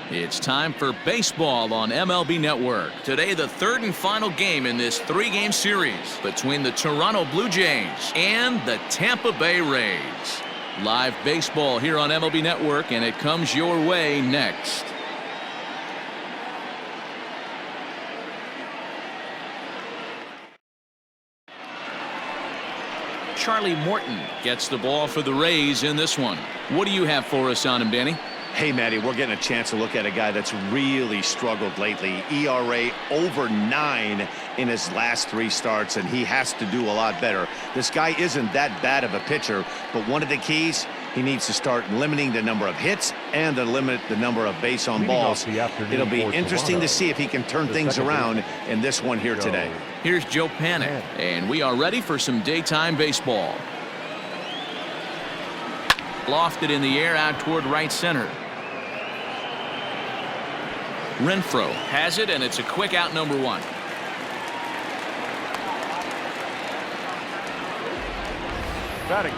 It's time for baseball on MLB Network. Today, the third and final game in this three-game series between the Toronto Blue Jays and the Tampa Bay Rays. Live baseball here on MLB Network, and it comes your way next. Charlie Morton gets the ball for the Rays in this one. What do you have for us on him, Danny? Hey, Matty, we're getting a chance to look at a guy that's really struggled lately. ERA over 9 in his last 3 starts, and he has to do a lot better. This guy isn't that bad of a pitcher, but one of the keys, he needs to start limiting the number of hits and to limit the number of base on balls. It'll be interesting to see if he can turn things around in this one here today. Here's Joe Panik, and we are ready for some daytime baseball. Lofted in the air out toward right center. Renfroe has it, and it's a quick out, number 1.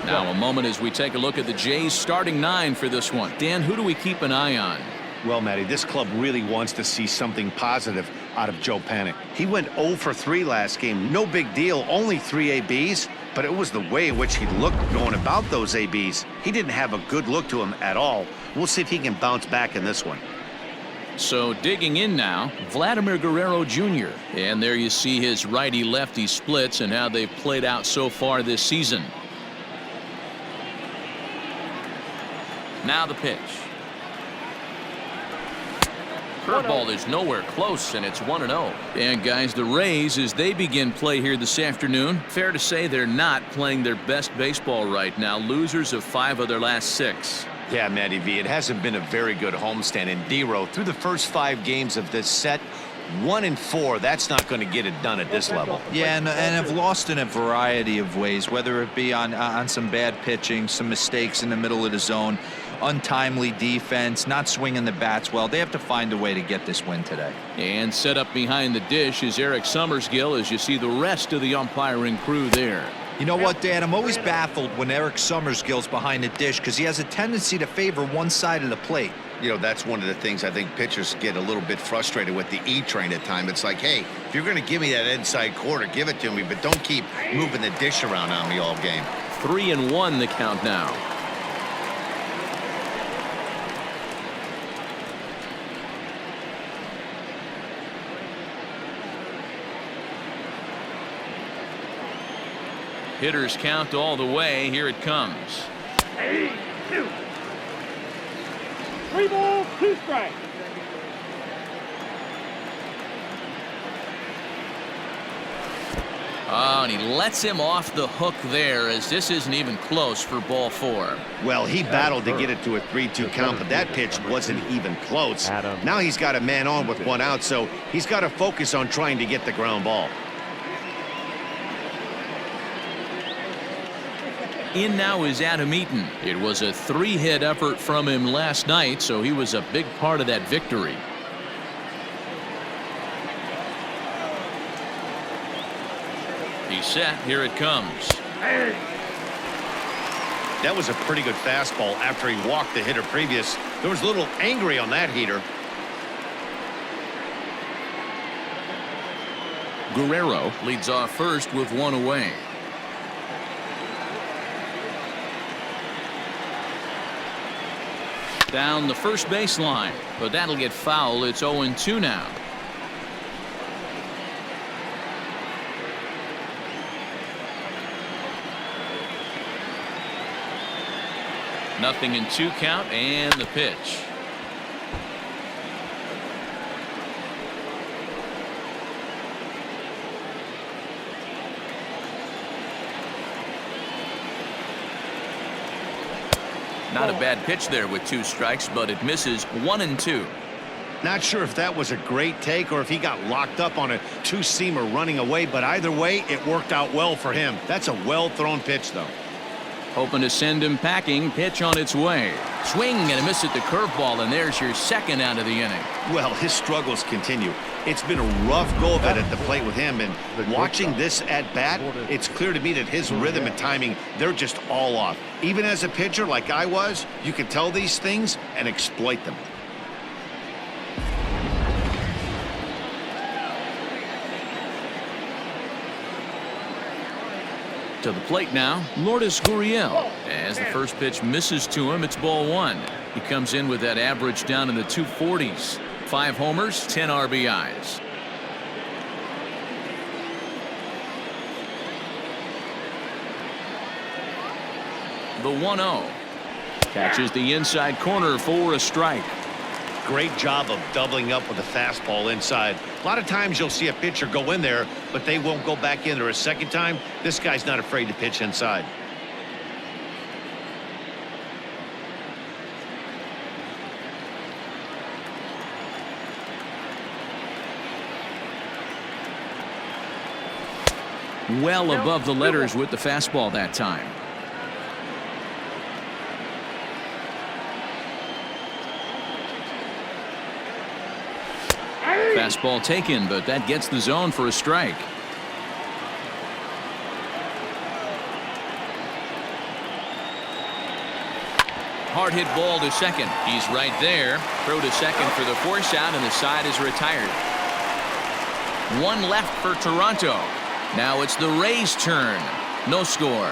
Now a moment as we take a look at the Jays starting 9 for this one. Dan, who do we keep an eye on? Well, Matty, this club really wants to see something positive out of Joe Panik. He went 0 for 3 last game. No big deal, only 3 ABs, but it was the way in which he looked going about those ABs. He didn't have a good look to him at all. We'll see if he can bounce back in this one. So digging in now, Vladimir Guerrero Jr. And there you see his righty-lefty splits and how they've played out so far this season. Now the pitch. Curveball is nowhere close, and it's 1-0. And guys, the Rays, as they begin play here this afternoon, fair to say they're not playing their best baseball right now. Losers of 5 of their last 6. Yeah, Matty V, it hasn't been a very good homestand. And D-Row, through the first 5 games of this set, 1-4, that's not going to get it done at this level. Yeah, and have lost in a variety of ways, whether it be on some bad pitching, some mistakes in the middle of the zone, untimely defense, not swinging the bats well. They have to find a way to get this win today. And set up behind the dish is Eric Summersgill as you see the rest of the umpiring crew there. You know what, Dan? I'm always baffled when Eric Summersgill's behind the dish because he has a tendency to favor one side of the plate. You know, that's one of the things I think pitchers get a little bit frustrated with the E-train at times. It's like, hey, if you're going to give me that inside quarter, give it to me, but don't keep moving the dish around on me all game. 3-1 the count now. Hitters count all the way. Here it comes. 2. 3 balls, 2 strikes. Oh, and he lets him off the hook there as this isn't even close for ball 4. Well, he battled to get it to a 3-2 count, but that pitch wasn't even close. Now he's got a man on with 1 out, so he's got to focus on trying to get the ground ball. In now is Adam Eaton. It was a 3-hit effort from him last night, so he was a big part of that victory. He's set. Here it comes. That was a pretty good fastball after he walked the hitter previous. There was a little angry on that heater. Guerrero leads off first with 1 away. Down the first baseline, but that'll get foul. It's 0-2 now. Nothing in 2 count, and the pitch. Not a bad pitch there with 2 strikes, but it misses. 1-2. Not sure if that was a great take or if he got locked up on a 2-seamer running away, but either way, it worked out well for him. That's a well-thrown pitch, though. Hoping to send him packing. Pitch on its way. Swing and a miss at the curveball, and there's your 2nd out of the inning. Well, his struggles continue. It's been a rough go of it at the plate with him, and watching this at bat, it's clear to me that his rhythm and timing, they're just all off. Even as a pitcher like I was, you can tell these things and exploit them. To the plate now, Lourdes Gurriel. As the first pitch misses to him, it's ball 1. He comes in with that average down in the 240s. 5 homers, 10 RBIs. The 1-0. Catches the inside corner for a strike. Great job of doubling up with a fastball inside. A lot of times you'll see a pitcher go in there, but they won't go back in there a second time. This guy's not afraid to pitch inside. Well above the letters with the fastball that time. Fastball taken, but that gets the zone for a strike. Hard hit ball to second. He's right there. Throw to second for the force out, and the side is retired. 1 left for Toronto. Now it's the Rays' turn. No score.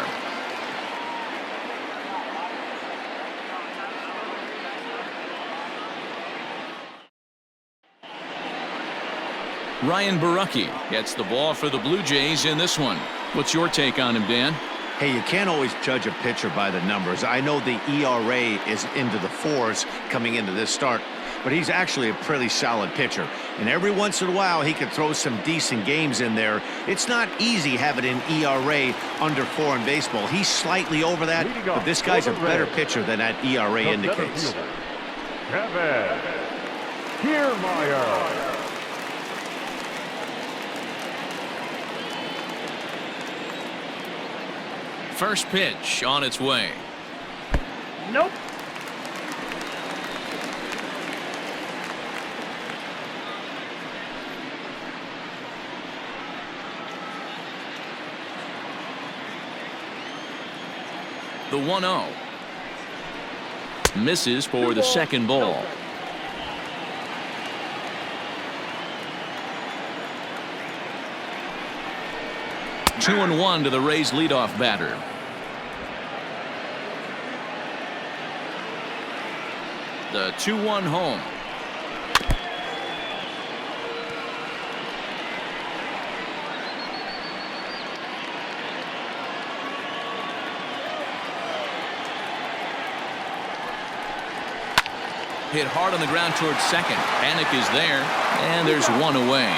Ryan Borucki gets the ball for the Blue Jays in this one. What's your take on him, Dan? Hey, you can't always judge a pitcher by the numbers. I know the ERA is into the 4s coming into this start, but he's actually a pretty solid pitcher. And every once in a while, he can throw some decent games in there. It's not easy having an ERA under 4 in baseball. He's slightly over that, but this guy's a better pitcher than that ERA indicates. Trevor. First pitch on its way. Nope. The 1-0. Misses for the second ball. Two and 1 to the Rays leadoff batter. The 2-1 home. Hit hard on the ground towards second. Panic is there, and there's 1 away.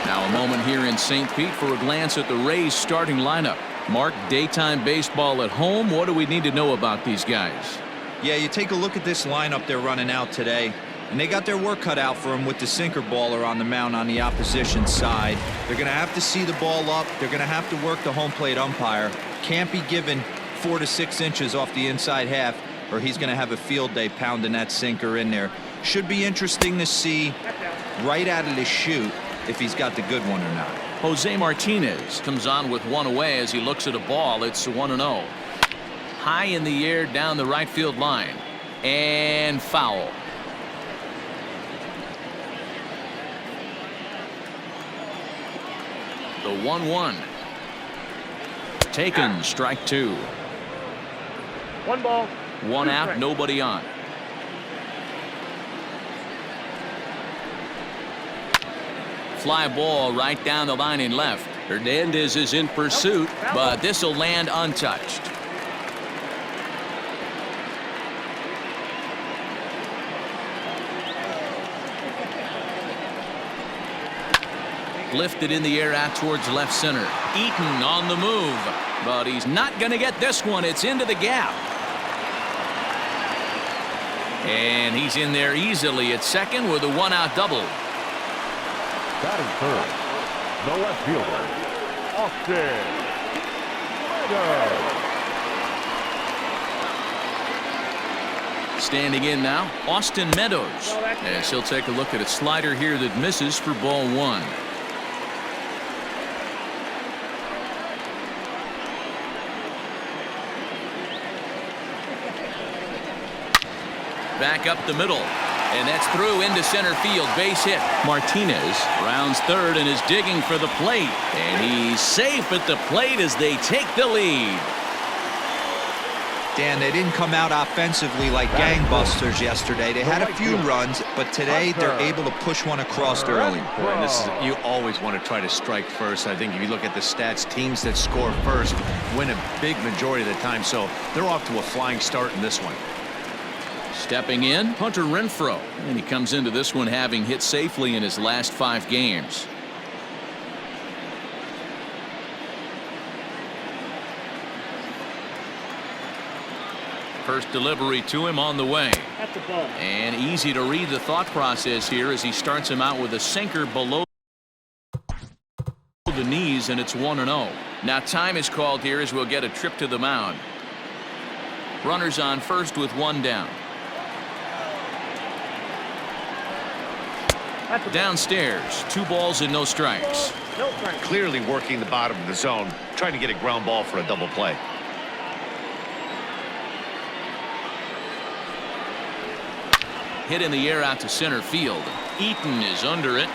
Now a moment here in St. Pete for a glance at the Rays starting lineup. Mark, daytime baseball at home. What do we need to know about these guys? Yeah, you take a look at this lineup they're running out today, and they got their work cut out for them with the sinker baller on the mound on the opposition side. They're going to have to see the ball up. They're going to have to work the home plate umpire. Can't be given 4 to 6 inches off the inside half, or he's going to have a field day pounding that sinker in there. Should be interesting to see right out of the chute if he's got the good one or not. Jose Martinez comes on with 1 away as he looks at a ball. It's 1-0. High in the air down the right field line. And foul. The 1-1. Taken, strike 2. 1 ball. 1 out, nobody on. Fly ball right down the line in left. Hernandez is in pursuit, but this will land untouched. Lifted in the air out towards left center. Eaton on the move, but he's not going to get this one. It's into the gap. And he's in there easily at second with a 1-out double. Batting third, the left fielder, Austin Meadows. Standing in now, Austin Meadows. As he'll take a look at a slider here that misses for ball 1. Back up the middle. And that's through into center field. Base hit. Martinez rounds third and is digging for the plate. And he's safe at the plate as they take the lead. Dan, they didn't come out offensively like gangbusters yesterday. They had a few runs, but today they're able to push one across early. Boy, and this is, you always want to try to strike first. I think if you look at the stats, teams that score first win a big majority of the time. So they're off to a flying start in this one. Stepping in, Hunter Renfroe. And he comes into this one having hit safely in his last 5 games. First delivery to him on the way. And easy to read the thought process here as he starts him out with a sinker below the knees, and it's 1-0. Now time is called here as we'll get a trip to the mound. Runners on first with 1 down. Downstairs, 2 balls and no strikes. Clearly working the bottom of the zone, trying to get a ground ball for a double play. Hit in the air out to center field. Eaton is under it.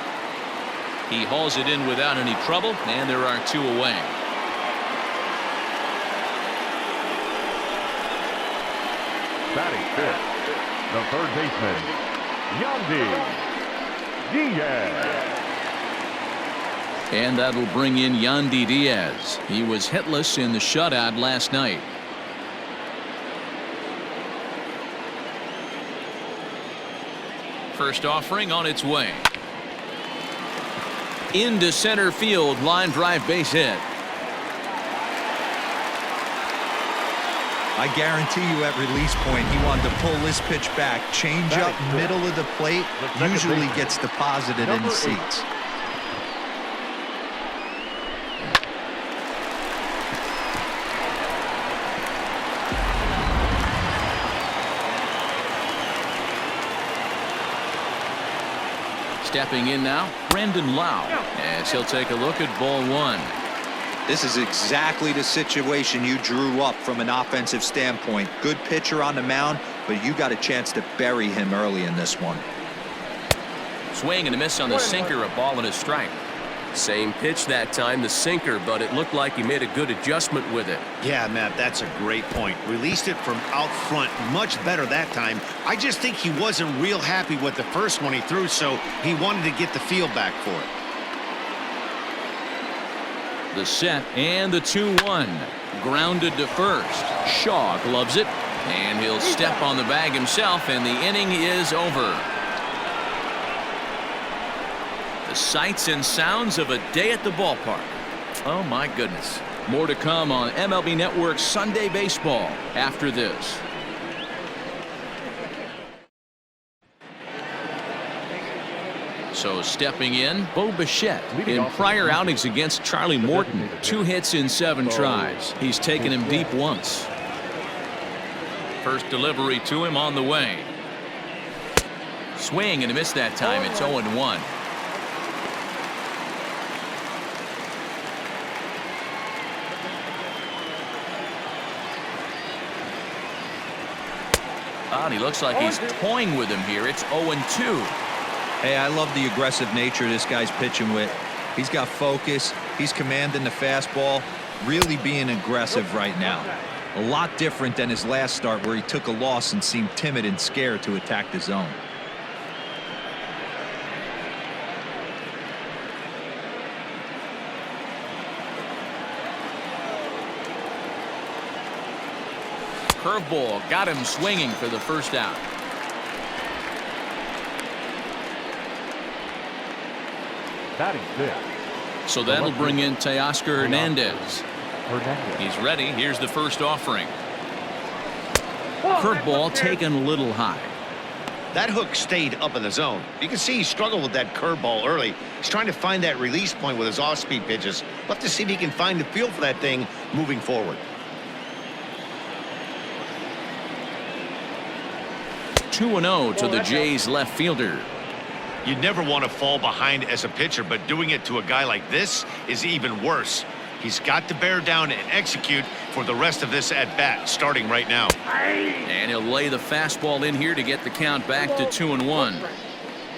He hauls it in without any trouble, and there are 2 away. Batting fifth, the third baseman, Yandy Diaz. And that'll bring in Yandy Diaz. He was hitless in the shutout last night. First offering on its way. Into center field, line drive, base hit. I guarantee you at release point he wanted to pull this pitch back, change up middle of the plate, usually gets deposited in the seats. Stepping in now, Brandon Lau, as he'll take a look at ball 1. This is exactly the situation you drew up from an offensive standpoint. Good pitcher on the mound, but you got a chance to bury him early in this one. Swing and a miss on the sinker, a ball and a strike. Same pitch that time, the sinker, but it looked like he made a good adjustment with it. Yeah, Matt, that's a great point. Released it from out front much better that time. I just think he wasn't real happy with the first one he threw, so he wanted to get the feel back for it. The set and the 2-1. Grounded to first. Shaw gloves it, and he'll step on the bag himself, and the inning is over. The sights and sounds of a day at the ballpark. Oh my goodness. More to come on MLB Network Sunday Baseball after this. So stepping in, Bo Bichette. In prior outings against Charlie Morton, 2 hits in 7 tries. He's taken him deep once. First delivery to him on the way. Swing and a miss that time. It's 0-1. And he looks like he's toying with him here. It's 0-2. Hey, I love the aggressive nature this guy's pitching with. He's got focus. He's commanding the fastball. Really being aggressive right now. A lot different than his last start where he took a loss and seemed timid and scared to attack the zone. Curveball got him swinging for the first out. Batting fifth. So that'll bring in Teoscar Hernandez. He's ready. Here's the first offering. Curveball taken a little high. That hook stayed up in the zone. You can see he struggled with that curveball early. He's trying to find that release point with his off-speed pitches. We'll have to see if he can find the feel for that thing moving forward. 2-0 to the Jays left fielder. You'd never want to fall behind as a pitcher, but doing it to a guy like this is even worse. He's got to bear down and execute for the rest of this at-bat, starting right now. And he'll lay the fastball in here to get the count back to 2-1.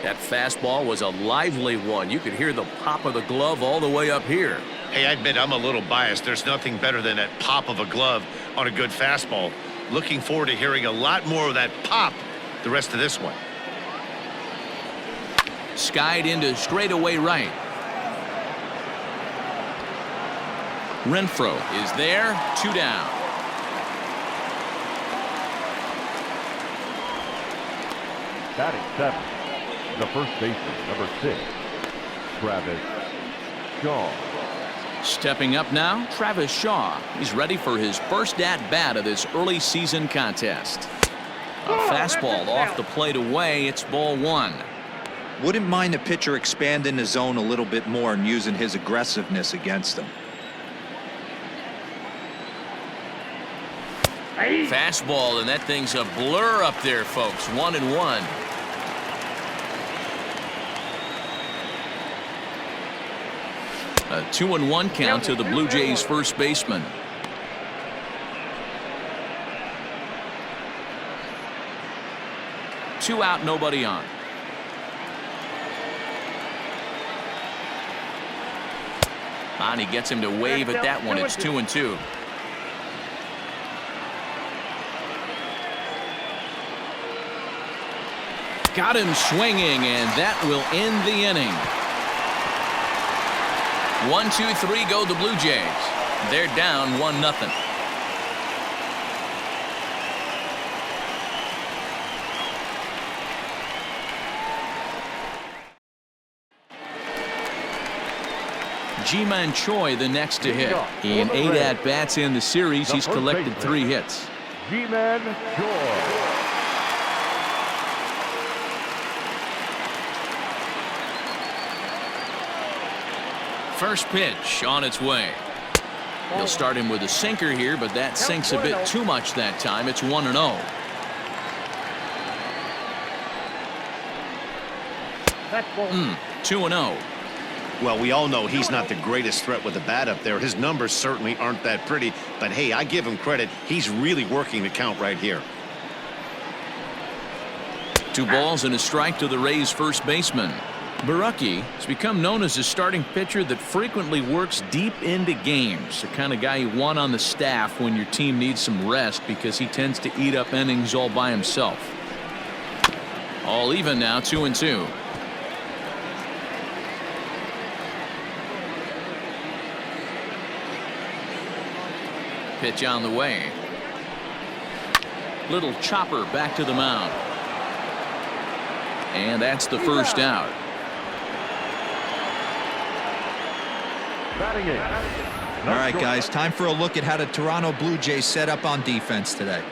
That fastball was a lively one. You could hear the pop of the glove all the way up here. Hey, I admit I'm a little biased. There's nothing better than that pop of a glove on a good fastball. Looking forward to hearing a lot more of that pop the rest of this one. Skied into straightaway right. Renfroe is there, 2 down. Batting 7, the first baseman, number 6, Travis Shaw. Stepping up now, Travis Shaw. He's ready for his first at-bat of this early season contest. A fastball off the plate away. It's ball 1. Wouldn't mind a pitcher expanding the zone a little bit more and using his aggressiveness against him. Fastball, and that thing's a blur up there, folks. 1-1. A 2-1 count to the Blue Jays first baseman. Two out, nobody on. And he gets him to wave at that one. It's 2-2. Got him swinging, and that will end the inning. 1-2-3 go the Blue Jays. They're down 1-0. Ji-Man Choi the next to hit. In 8 at-bats in the series, he's collected 3 hits. Ji-Man Choi. First pitch on its way. He'll start him with a sinker here, but that sinks a bit too much that time. It's 1-0. 2-0. Well, we all know he's not the greatest threat with the bat up there. His numbers certainly aren't that pretty, but hey, I give him credit. He's really working the count right here. 2 balls and a strike to the Rays first baseman. Borucki has become known as a starting pitcher that frequently works deep into games. The kind of guy you want on the staff when your team needs some rest, because he tends to eat up innings all by himself. All even now, 2-2. Pitch on the way. Little chopper back to the mound. And that's the first out. All right, guys, time for a look at how the Toronto Blue Jays set up on defense today.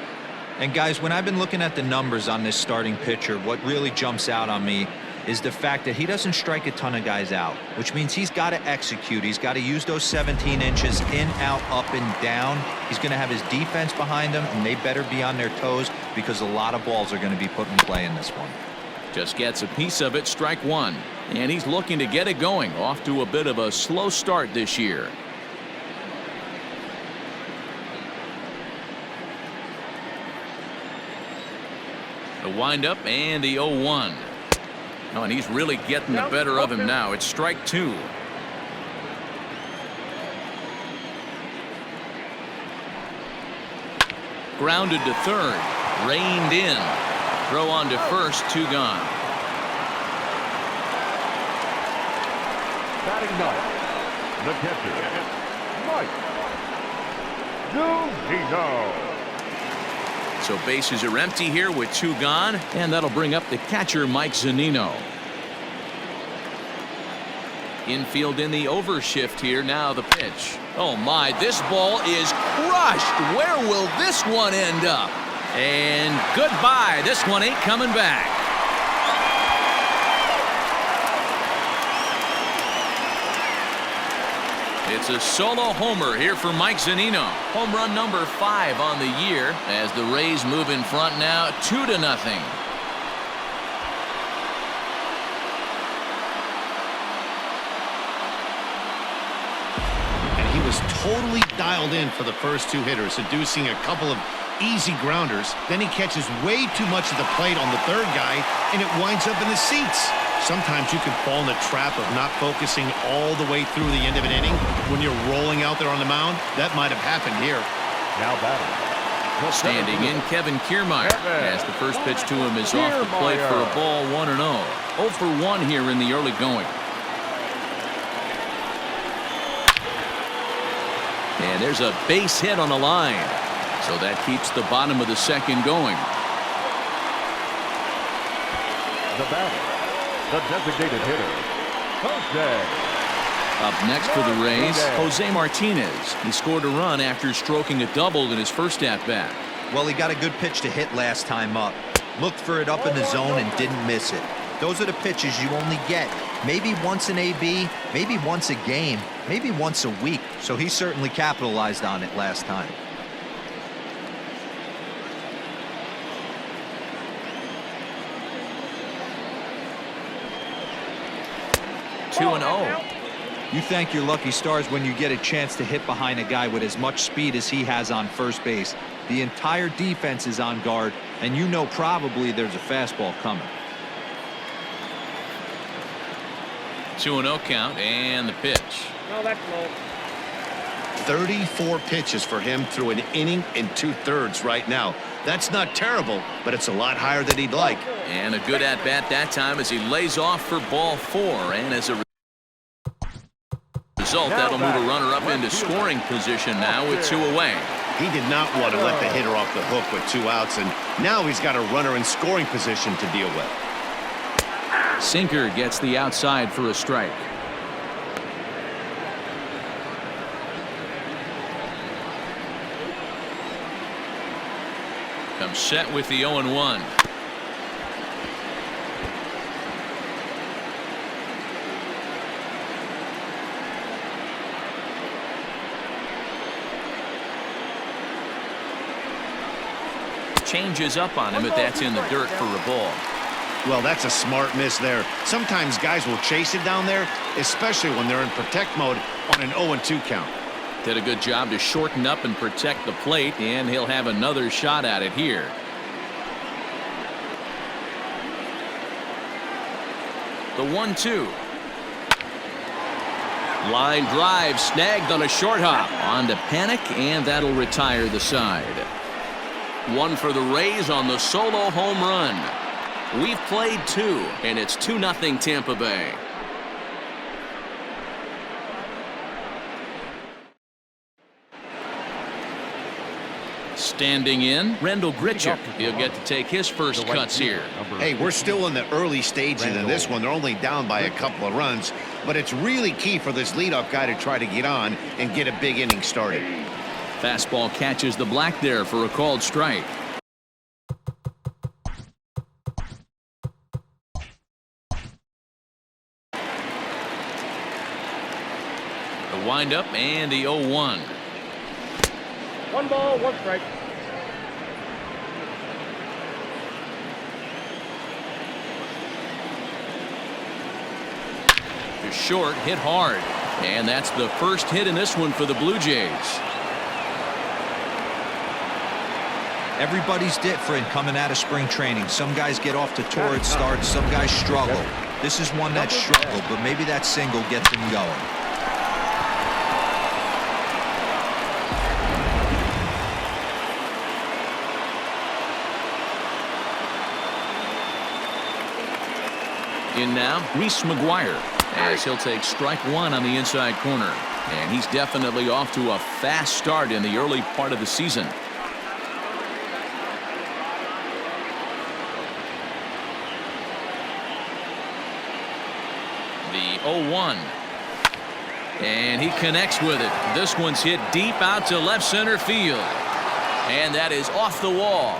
And guys, when I've been looking at the numbers on this starting pitcher, what really jumps out on me is the fact that he doesn't strike a ton of guys out, which means he's got to execute. He's got to use those 17 inches in, out, up, and down. He's going to have his defense behind him, and they better be on their toes, because a lot of balls are going to be put in play in this one. Just gets a piece of it, strike 1. And he's looking to get it going. Off to a bit of a slow start this year. The windup and the 0-1. Oh, and he's really getting the better of him now. It's strike 2. Grounded to third. Reined in. Throw on to first. 2 gone. Batting 9, the catcher, Mike Zunino. So bases are empty here with 2 gone, and that'll bring up the catcher, Mike Zunino. Infield in the overshift here. Now the pitch. Oh my, this ball is crushed. Where will this one end up? And goodbye. This one ain't coming back. It's a solo homer here for Mike Zunino. Home run number 5 on the year, as the Rays move in front now 2-0. was totally dialed in for the first two hitters, seducing a couple of easy grounders. Then he catches way too much of the plate on the third guy, and it winds up in the seats. Sometimes you can fall in the trap of not focusing all the way through the end of an inning. When you're rolling out there on the mound, that might have happened here. Now batting. Standing in, Kevin Kiermaier, as the first pitch to him is off the plate for a ball, 1-0. 0 for 1 here in the early going. And there's a base hit on the line. So that keeps the bottom of the second going. The batter, the designated hitter, Jose. Up next for the Rays, Jose Martinez. He scored a run after stroking a double in his first at-bat. Well, he got a good pitch to hit last time up. Looked for it up in the zone and didn't miss it. Those are the pitches you only get maybe once an AB, maybe once a game, maybe once a week. So he certainly capitalized on it last time. Two and 0. You thank your lucky stars when you get a chance to hit behind a guy with as much speed as he has on first base. The entire defense is on guard, and you know probably there's a fastball coming. 2-0 count, and the pitch. No, that's low. 34 pitches for him through an inning and 2/3 right now. That's not terrible, but it's a lot higher than he'd like. And a good at-bat that time as he lays off for ball 4. And as a result, that'll move a runner up into scoring position now with 2 away. He did not want to let the hitter off the hook with 2 outs, and now he's got a runner in scoring position to deal with. Sinker gets the outside for a strike. Comes set with the 0-1. Changes up on him, but that's in the dirt for a ball. Well, that's a smart miss there. Sometimes guys will chase it down there, especially when they're in protect mode on an 0-2 count. Did a good job to shorten up and protect the plate, and he'll have another shot at it here. The 1-2. Line drive snagged on a short hop. On to Panic, and that'll retire the side. 1 for the Rays on the solo home run. We've played 2, and it's 2-0 Tampa Bay. Standing in, Rendell Grichuk. He'll get to take his first cuts here. Hey, we're still in the early stages of this one. They're only down by a couple of runs, but it's really key for this leadoff guy to try to get on and get a big inning started. Fastball catches the black there for a called strike. The windup and the 0-1. 1 ball, 1 strike. To short, hit hard. And that's the first hit in this one for the Blue Jays. Everybody's different coming out of spring training. Some guys get off to torrid starts, some guys struggle. This is one that struggled, but maybe that single gets him going. In now, Reese McGuire, as he'll take strike 1 on the inside corner. And he's definitely off to a fast start in the early part of the season. The 0-1. And he connects with it. This one's hit deep out to left center field. And that is off the wall.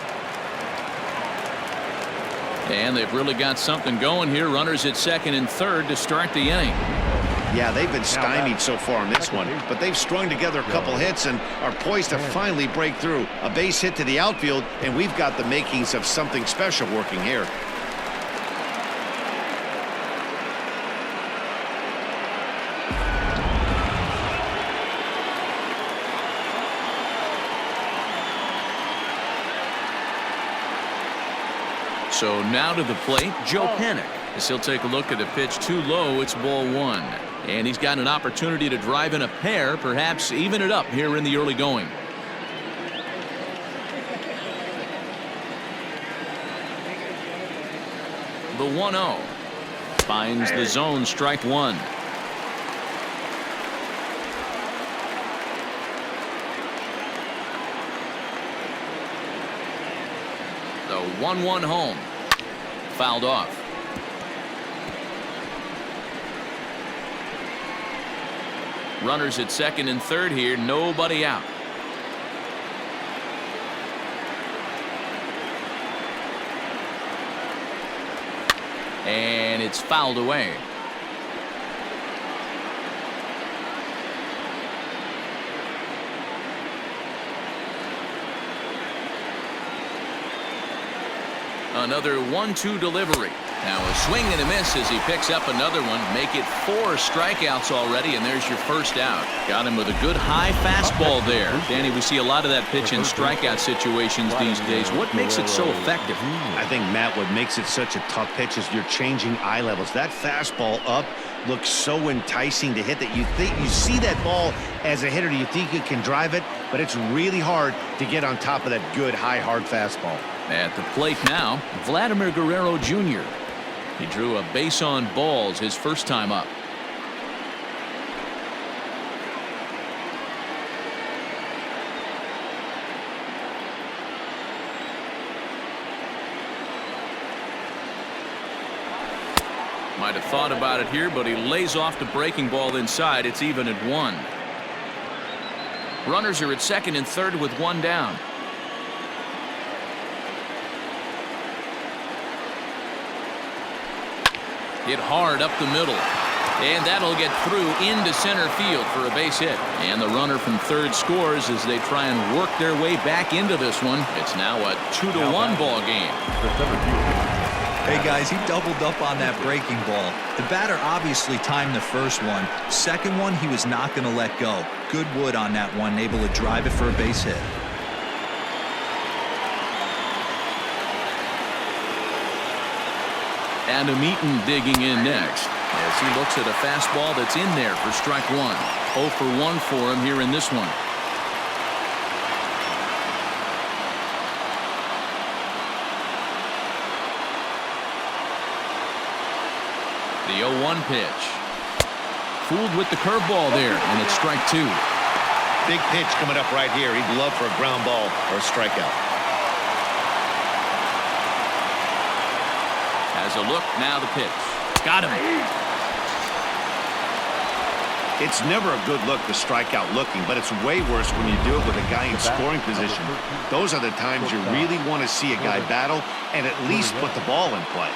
And they've really got something going here. Runners at second and third to start the inning. Yeah, they've been stymied so far in this one, but they've strung together a couple hits and are poised to finally break through. A base hit to the outfield, and we've got the makings of something special working here. So now to the plate, Joe Panic. As he'll take a look at a pitch too low, it's ball one. And he's got an opportunity to drive in a pair, perhaps even it up here in the early going. The 1-0 finds the zone, strike one. The 1-1 home, fouled off. Runners at second and third here, nobody out. And it's fouled away. Another 1-2 delivery. Now a swing and a miss as he picks up another one. Make it 4 strikeouts already, and there's your first out. Got him with a good high fastball there. Danny, we see a lot of that pitch in strikeout situations these days. What makes it so effective? I think, Matt, what makes it such a tough pitch is you're changing eye levels. That fastball up looks so enticing to hit that you think you see that ball as a hitter. You think you can drive it, but it's really hard to get on top of that good high hard fastball. At the plate now, Vladimir Guerrero Jr. He drew a base on balls his first time up. Might have thought about it here, but he lays off the breaking ball inside. It's even at 1. Runners are at second and third with 1 down. Hit hard up the middle, and that'll get through into center field for a base hit. And the runner from third scores as they try and work their way back into this one. It's now a 2-1 ball game. Hey guys, he doubled up on that breaking ball. The batter obviously timed the first one. Second one, he was not going to let go. Good wood on that one, able to drive it for a base hit. Adam Eaton digging in next as he looks at a fastball that's in there for strike one. 0 for 1 for him here in this one. The 0-1 pitch. Fooled with the curveball there, and it's strike 2. Big pitch coming up right here. He'd love for a ground ball or a strikeout. Has a look, now the pitch. Got him. It's never a good look to strike out looking, but it's way worse when you do it with a guy in scoring position. Those are the times you really want to see a guy battle and at least put the ball in play.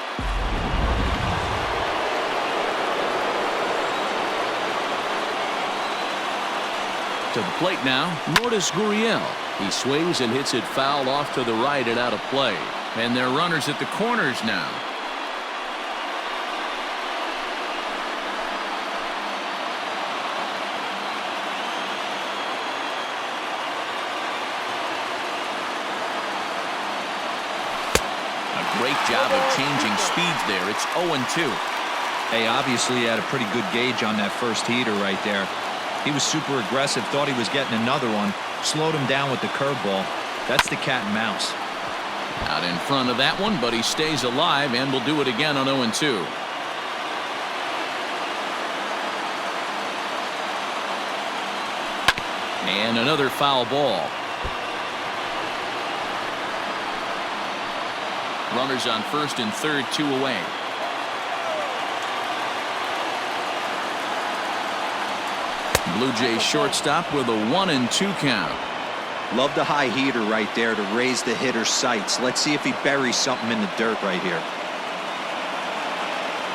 To the plate now, Lourdes Gurriel. He swings and hits it foul off to the right and out of play. And they're runners at the corners now. A great job of changing speeds there. It's 0-2. Hey, obviously he had a pretty good gauge on that first heater right there. He was super aggressive, thought he was getting another one, slowed him down with the curveball. That's the cat and mouse. Out in front of that one, but he stays alive and will do it again on 0-2. And another foul ball. Runners on first and third, 2 away. Blue Jays shortstop with a 1-2 count. Love the high heater right there to raise the hitter's sights. Let's see if he buries something in the dirt right here.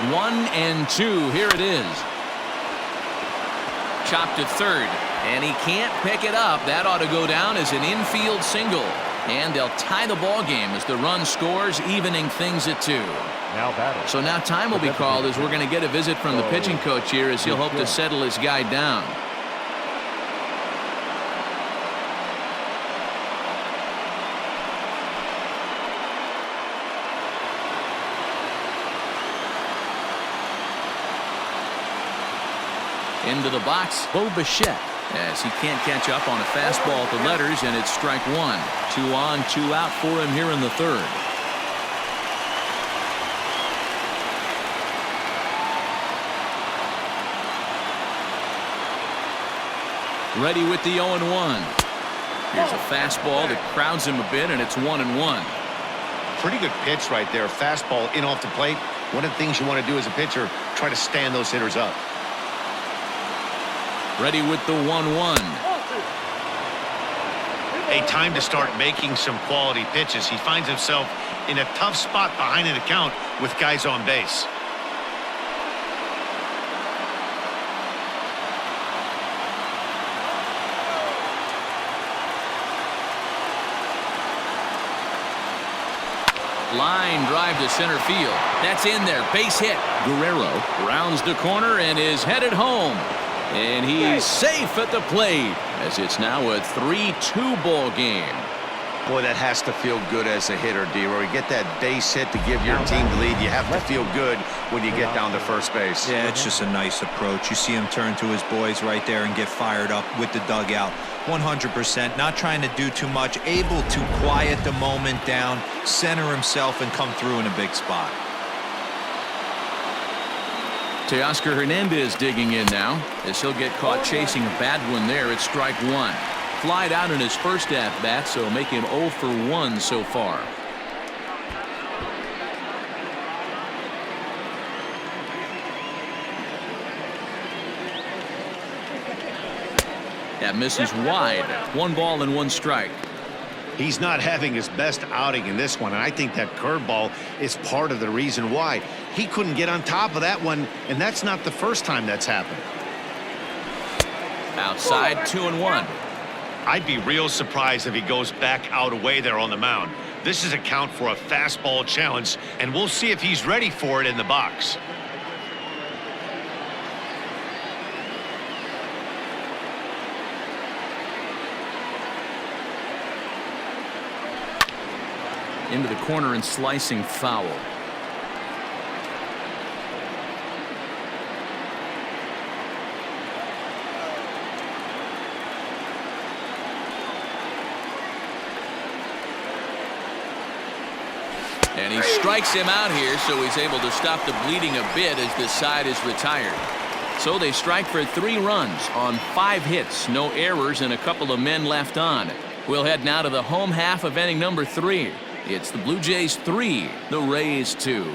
1-2. Here it is. Chopped to third, and he can't pick it up. That ought to go down as an infield single. And they'll tie the ball game as the run scores, evening things at 2. So now time will be called as we're going to get a visit from the pitching coach here as he'll hope to settle his guy down. Into the box, Borucki, as he can't catch up on a fastball at the letters, and it's strike one. 2 on, 2 out for him here in the third. Ready with the 0-1. Here's a fastball that crowds him a bit, and it's 1-1. Pretty good pitch right there. Fastball in off the plate. One of the things you want to do as a pitcher, try to stand those hitters up. Ready with the 1-1. A time to start making some quality pitches. He finds himself in a tough spot behind an account with guys on base. Line drive to center field. That's in there. Base hit. Guerrero rounds the corner and is headed home. And he's safe at the plate, as it's now a 3-2 ball game. Boy, that has to feel good as a hitter, D-Roy. You get that base hit to give your team the lead. You have to feel good when you get down to first base. Yeah, it's just a nice approach. You see him turn to his boys right there and get fired up with the dugout. 100%, not trying to do too much, able to quiet the moment down, center himself, and come through in a big spot. Teoscar Hernandez digging in now, as he'll get caught chasing a bad one there. It's strike one. Flied out in his first at-bat, so make him 0 for 1 so far. That misses wide. 1 ball and 1 strike. He's not having his best outing in this one, and I think that curveball is part of the reason why. He couldn't get on top of that one, and that's not the first time that's happened. Outside, 2-1. I'd be real surprised if he goes back out away there on the mound. This is a count for a fastball challenge, and we'll see if he's ready for it in the box. Into the corner and slicing foul. And he strikes him out here, so he's able to stop the bleeding a bit as this side is retired. So they strike for 3 runs on 5 hits, no errors, and a couple of men left on. We'll head now to the home half of inning number 3. It's the Blue Jays 3, the Rays 2.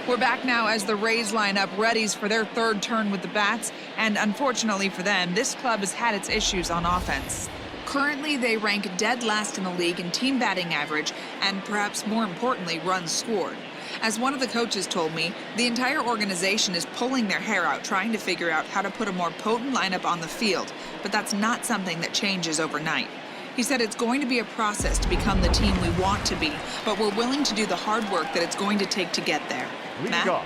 We're back now as the Rays line up readies for their third turn with the bats, and unfortunately for them, this club has had its issues on offense. Currently, they rank dead last in the league in team batting average and perhaps more importantly, runs scored. As one of the coaches told me, the entire organization is pulling their hair out trying to figure out how to put a more potent lineup on the field, but that's not something that changes overnight. He said it's going to be a process to become the team we want to be, but we're willing to do the hard work that it's going to take to get there. Matt?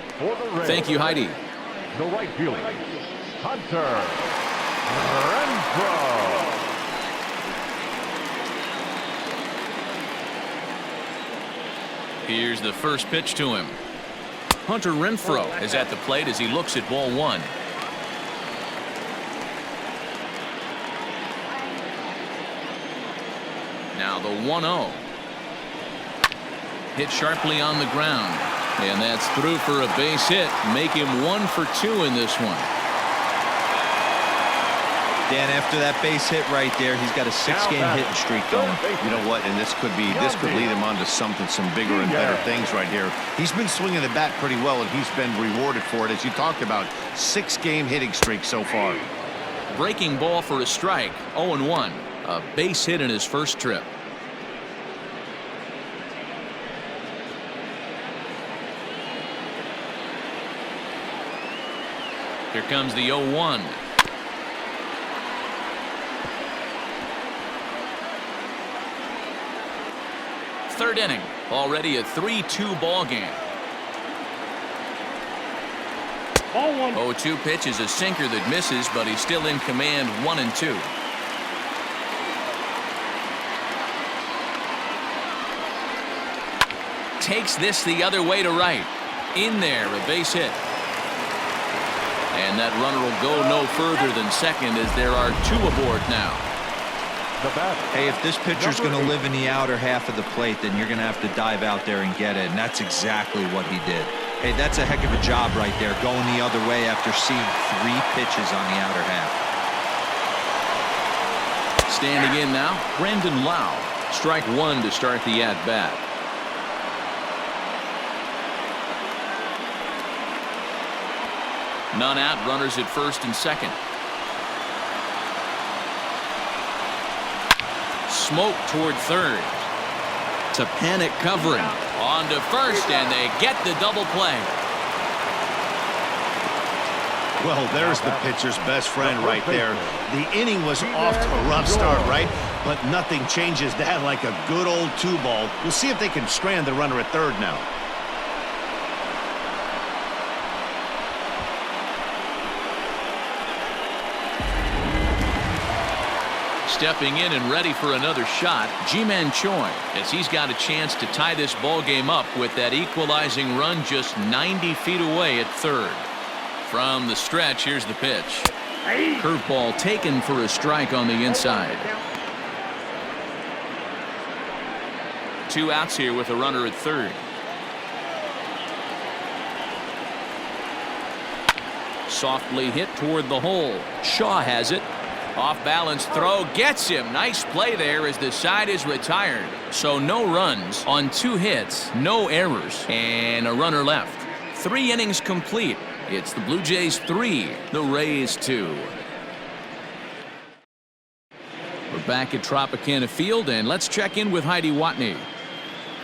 Thank you, Heidi. The right fielder, Hunter Renfroe. Here's the first pitch to him. Hunter Renfroe is at the plate as he looks at ball 1. Now the 1-0. Hit sharply on the ground. And that's through for a base hit. Make him 1 for 2 in this one. Dan, after that base hit right there, he's got a 6-game hitting streak going. You know what? And this could lead him on to some bigger and better things right here. He's been swinging the bat pretty well, and he's been rewarded for it, as you talked about. 6-game hitting streak so far. Breaking ball for a strike. 0-1. A base hit in his first trip. Here comes the 0-1. Third inning, already a 3-2 ball game. Ball 1. 0-2 pitch is a sinker that misses, but he's still in command. 1-2. Takes this the other way to right. In there, a base hit. And that runner will go no further than second as there are 2 aboard now. Hey, if this pitcher's going to live in the outer half of the plate, then you're going to have to dive out there and get it, and that's exactly what he did. Hey, that's a heck of a job right there, going the other way after seeing 3 pitches on the outer half. Standing in now, Brandon Lau. Strike 1 to start the at-bat. None out, runners at first and second. Smoke toward third. To panic covering. On to first, and they get the double play. Well, there's the pitcher's best friend right there. The inning was off to a rough start, right? But nothing changes that like a good old 2-ball. We'll see if they can strand the runner at third now. Stepping in and ready for another shot, Ji-Man Choi, as he's got a chance to tie this ball game up with that equalizing run just 90 feet away at third. From the stretch, here's the pitch. Curveball taken for a strike on the inside. 2 outs here with a runner at third. Softly hit toward the hole. Shaw has it. Off balance throw gets him. Nice play there as the side is retired. So no runs on 2 hits, no errors, and a runner left. 3 innings complete. It's the Blue Jays 3, the Rays 2. We're back at Tropicana Field, and let's check in with Heidi Watney.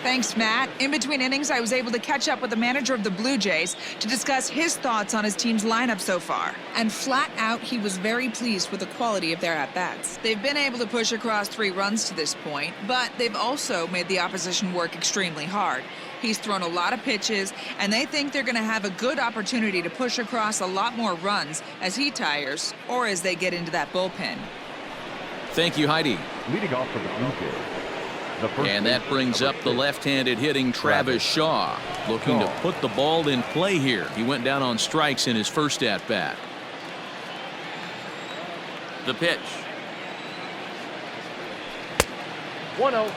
Thanks, Matt. In between innings, I was able to catch up with the manager of the Blue Jays to discuss his thoughts on his team's lineup so far. And flat out, he was very pleased with the quality of their at-bats. They've been able to push across 3 runs to this point, but they've also made the opposition work extremely hard. He's thrown a lot of pitches, and they think they're going to have a good opportunity to push across a lot more runs as he tires or as they get into that bullpen. Thank you, Heidi. Leading off for the Blue Jays. And that brings up the left-handed hitting Travis Shaw, looking to put the ball in play here. He went down on strikes in his first at-bat. The pitch. 1-0.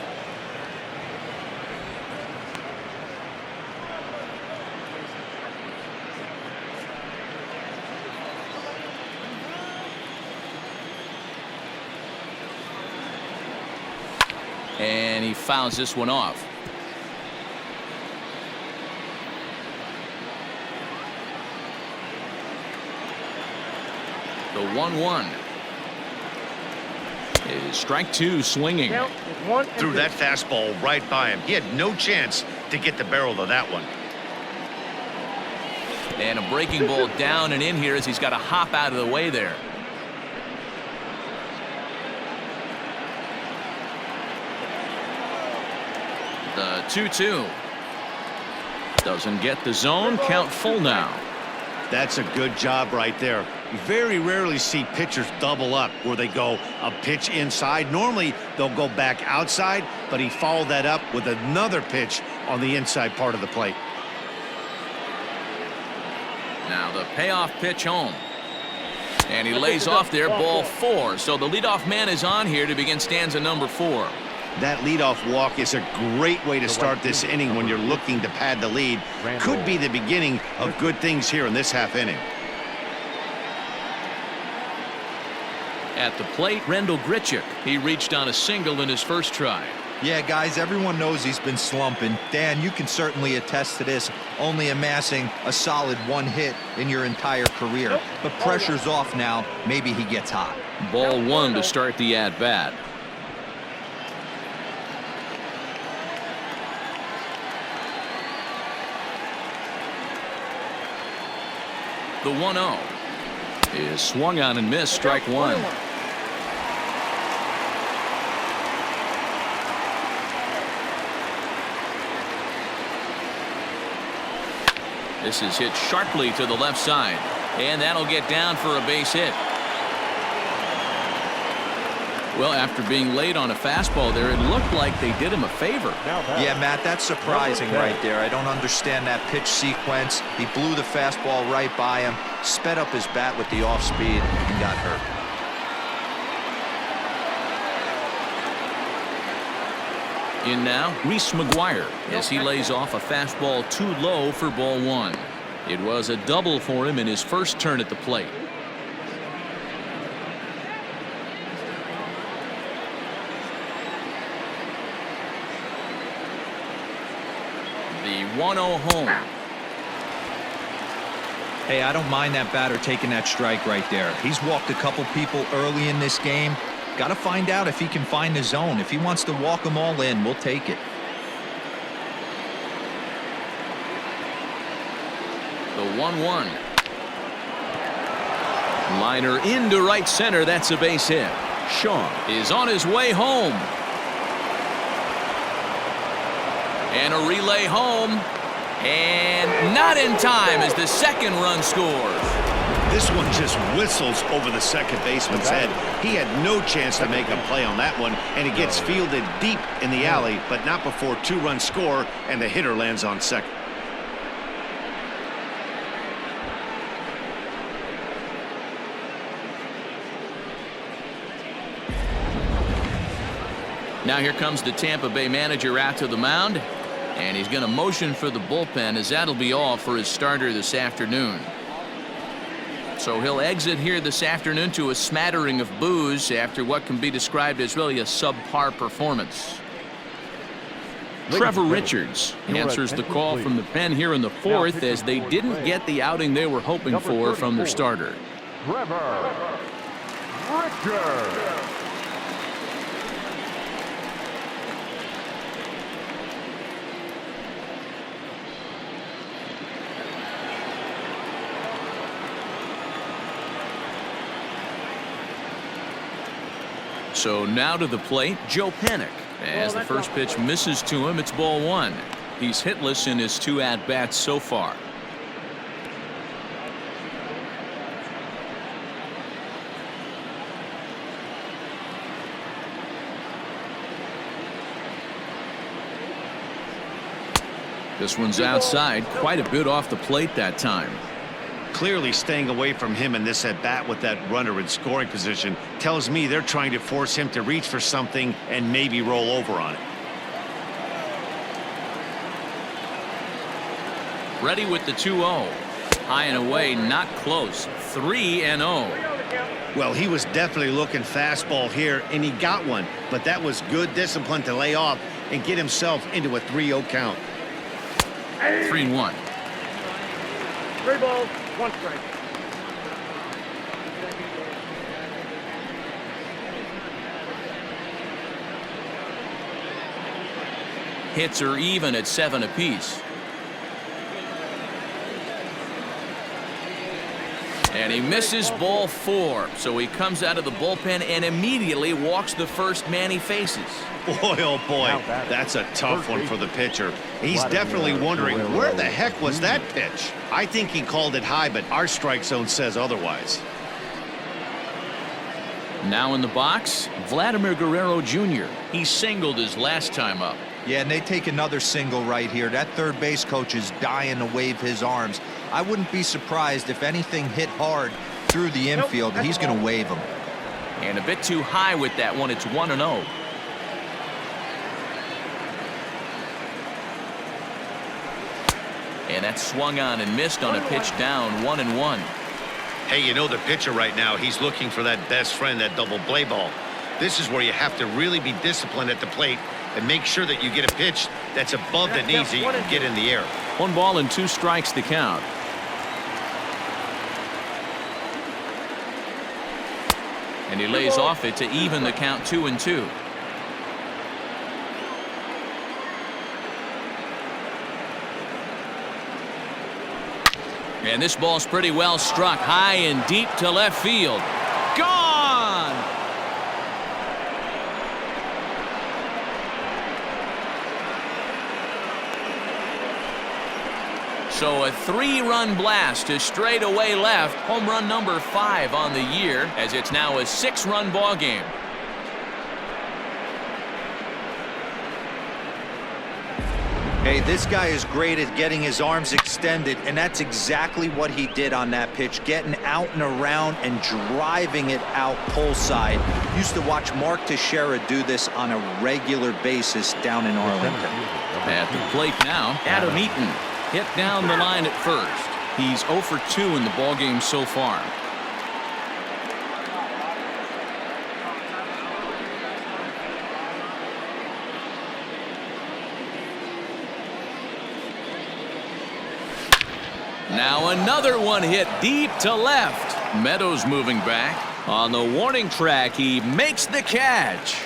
And he fouls this one off. The 1-1 is strike 2 swinging. Threw that fastball right by him. He had no chance to get the barrel of that one. And a breaking ball down and in here as he's got to hop out of the way there. The 2-2 doesn't get the zone. Count full now. That's a good job right there. You very rarely see pitchers double up where they go a pitch inside. Normally they'll go back outside, but he followed that up with another pitch on the inside part of the plate. Now the payoff pitch home. And he lays off there, ball 4. So the leadoff man is on here to begin stanza number 4. That leadoff walk is a great way to start this inning when you're looking to pad the lead. Could be the beginning of good things here in this half inning. At the plate, Rendell Grichuk. He reached on a single in his first try. Yeah, guys, everyone knows he's been slumping. Dan, you can certainly attest to this, only amassing a solid 1 hit in your entire career. But pressure's off now. Maybe he gets hot. Ball 1 to start the at-bat. The 1-0 is swung on and missed, strike 1. This is hit sharply to the left side, and that'll get down for a base hit. Well, after being late on a fastball there, it looked like they did him a favor. Yeah, Matt, that's surprising right there. I don't understand that pitch sequence. He blew the fastball right by him, sped up his bat with the off speed, and got hurt. In now, Reese McGuire as he lays off a fastball too low for ball one. It was a double for him in his first turn at the plate. The 1-0 home. Hey, I don't mind that batter taking that strike right there. He's walked a couple people early in this game. Got to find out if he can find the zone. If he wants to walk them all in, we'll take it. The 1-1. Liner into right center. That's a base hit. Shaw is on his way home. And a relay home. And not in time as the second run scores. This one just whistles over the second baseman's head. He had no chance to make a play on that one, and it gets fielded deep in the alley, but not before two-run score, and the hitter lands on second. Now here comes the Tampa Bay manager out to the mound, and he's going to motion for the bullpen, as that'll be all for his starter this afternoon. So he'll exit here this afternoon to a smattering of boos after what can be described as really a subpar performance. Trevor Richards answers the call from the pen here in the fourth, as they didn't get the outing they were hoping for from their starter. Trevor Richards. So now to the plate, Joe Panik. As the first pitch misses to him, it's ball one. He's hitless in his two at-bats so far. This one's outside, quite a bit off the plate that time. Clearly staying away from him in this at-bat with that runner in scoring position tells me they're trying to force him to reach for something and maybe roll over on it. Ready with the 2-0. High and away, not close. 3-0. Well, he was definitely looking fastball here, and he got one, but that was good discipline to lay off and get himself into a 3-0 count. 3-1. 3 balls, 1 strike. Hits are even at 7 apiece. And he misses ball 4. So he comes out of the bullpen and immediately walks the first man he faces. Boy, oh boy, that's a tough one for the pitcher. He's definitely wondering, where the heck was that pitch? I think he called it high, but our strike zone says otherwise. Now in the box, Vladimir Guerrero Jr. He singled his last time up. Yeah, and they take another single right here. That third base coach is dying to wave his arms. I wouldn't be surprised if anything hit hard through the infield. He's going to wave them. And a bit too high with that one. It's 1-0. And that's swung on and missed on a pitch down, 1-1. Hey, you know the pitcher right now, he's looking for that best friend, that double play ball. This is where you have to really be disciplined at the plate and make sure that you get a pitch that's above the knees that you can get in the air. 1 ball and 2 strikes to count. And he lays off it to even the count 2-2. And this ball's pretty well struck, high and deep to left field. Gone! So a 3-run blast to straightaway left. Home run number 5 on the year, as it's now a 6-run ball game. Hey, this guy is great at getting his arms extended, and that's exactly what he did on that pitch, getting out and around and driving it out pull side. Used to watch Mark Teixeira do this on a regular basis down in Arlington. At the plate now, Adam Eaton hit down the line at first. He's 0 for 2 in the ballgame so far. Now another one hit deep to left. Meadows moving back. On the warning track, he makes the catch.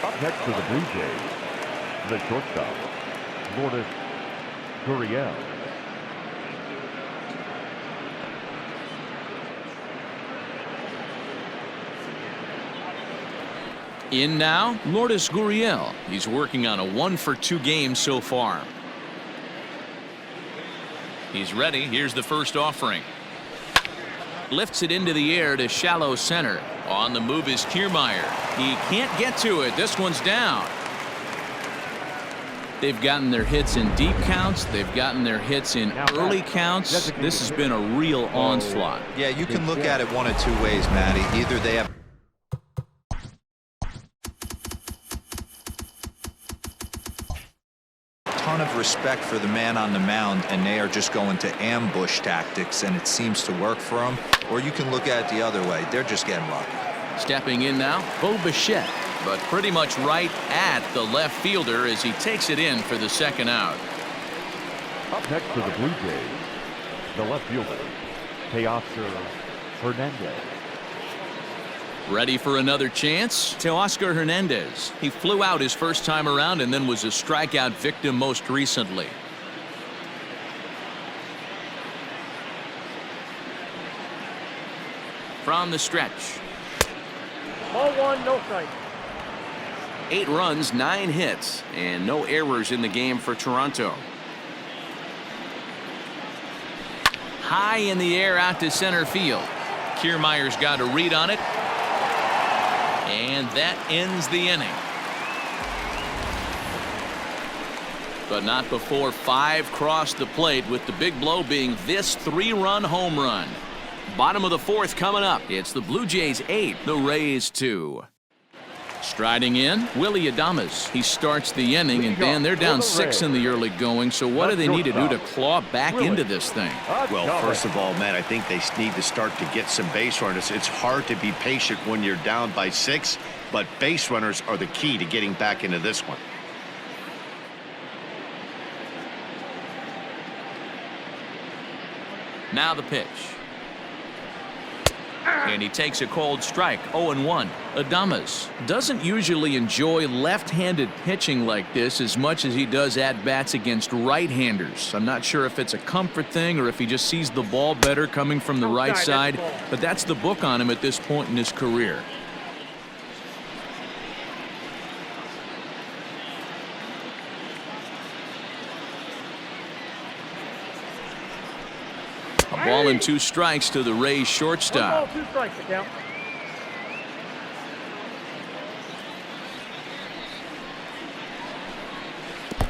Up next for the Blue Jays, the shortstop, Morton. Gurriel. In now, Lourdes Gurriel. He's working on a 1 for 2 game so far. He's ready. Here's the first offering. Lifts it into the air to shallow center. On the move is Kiermaier. He can't get to it. This one's down. They've gotten their hits in deep counts. They've gotten their hits in early counts. This has been a real onslaught. Yeah, you can look at it one of two ways, Matty. Either they have ton of respect for the man on the mound, and they are just going to ambush tactics, and it seems to work for them. Or you can look at it the other way. They're just getting lucky. Stepping in now, Bo Bichette, but pretty much right at the left fielder as he takes it in for the second out. Up next for the Blue Jays, the left fielder, Teoscar Hernandez. Ready for another chance? Teoscar Hernandez. He flew out his first time around and then was a strikeout victim most recently. From the stretch. Ball 1, no strike. 8 runs, 9 hits, and no errors in the game for Toronto. High in the air out to center field. Kiermaier's got a read on it. And that ends the inning. But not before 5 crossed the plate, with the big blow being this 3-run home run. Bottom of the 4th coming up. It's the Blue Jays 8, the Rays 2. Striding in, Willy Adames. He starts the inning, and Dan, they're down 6 in the early going. So what do they need to do to claw back into this thing? Well, first of all, Matt, I think they need to start to get some base runners. It's hard to be patient when you're down by 6, but base runners are the key to getting back into this one. Now the pitch. And he takes a cold strike. 0-1. Adames doesn't usually enjoy left-handed pitching like this as much as he does at-bats against right-handers. I'm not sure if it's a comfort thing or if he just sees the ball better coming from the right side, but that's the book on him at this point in his career. A ball and 2 strikes to the Rays shortstop. 1 ball, 2 strikes, account.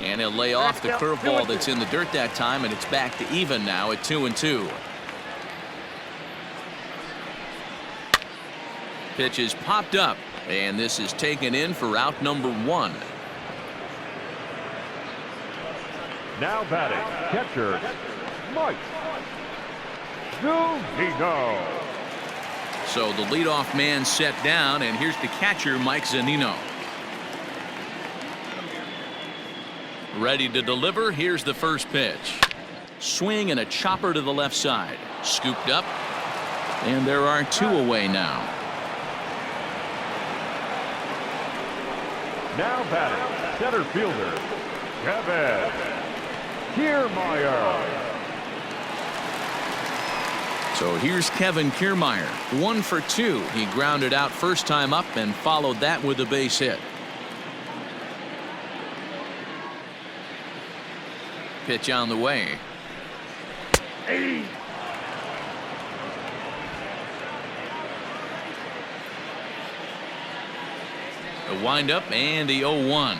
And he'll lay off the curveball that's in the dirt that time, and it's back to even now at 2-2. Pitch is popped up, and this is taken in for out number 1. Now batting, catcher, Mike Zunino. So the leadoff man set down, and here's the catcher, Mike Zunino. Ready to deliver. Here's the first pitch. Swing and a chopper to the left side. Scooped up, and there are 2 away now. Now batting, center fielder, Kevin Kiermaier. So here's Kevin Kiermaier, 1 for 2. He grounded out first time up and followed that with a base hit. Pitch on the way. Hey. A windup and the 0-1.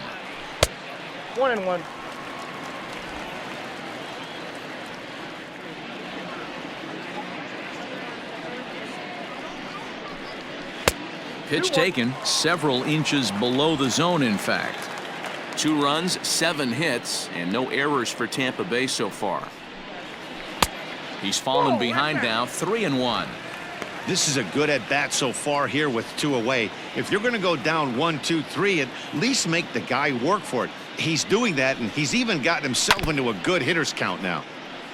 1-1. Pitch taken several inches below the zone, in fact. 2 runs, 7 hits, and no errors for Tampa Bay so far. He's fallen behind now, 3-1. This is a good at bat so far here with 2 away. If you're going to go down 1, 2, 3, at least make the guy work for it. He's doing that, and he's even gotten himself into a good hitter's count now.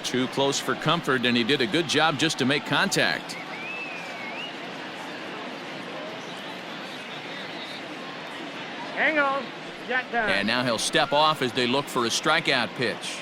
Too close for comfort, and he did a good job just to make contact. Hang on. Got time. And now he'll step off as they look for a strikeout pitch.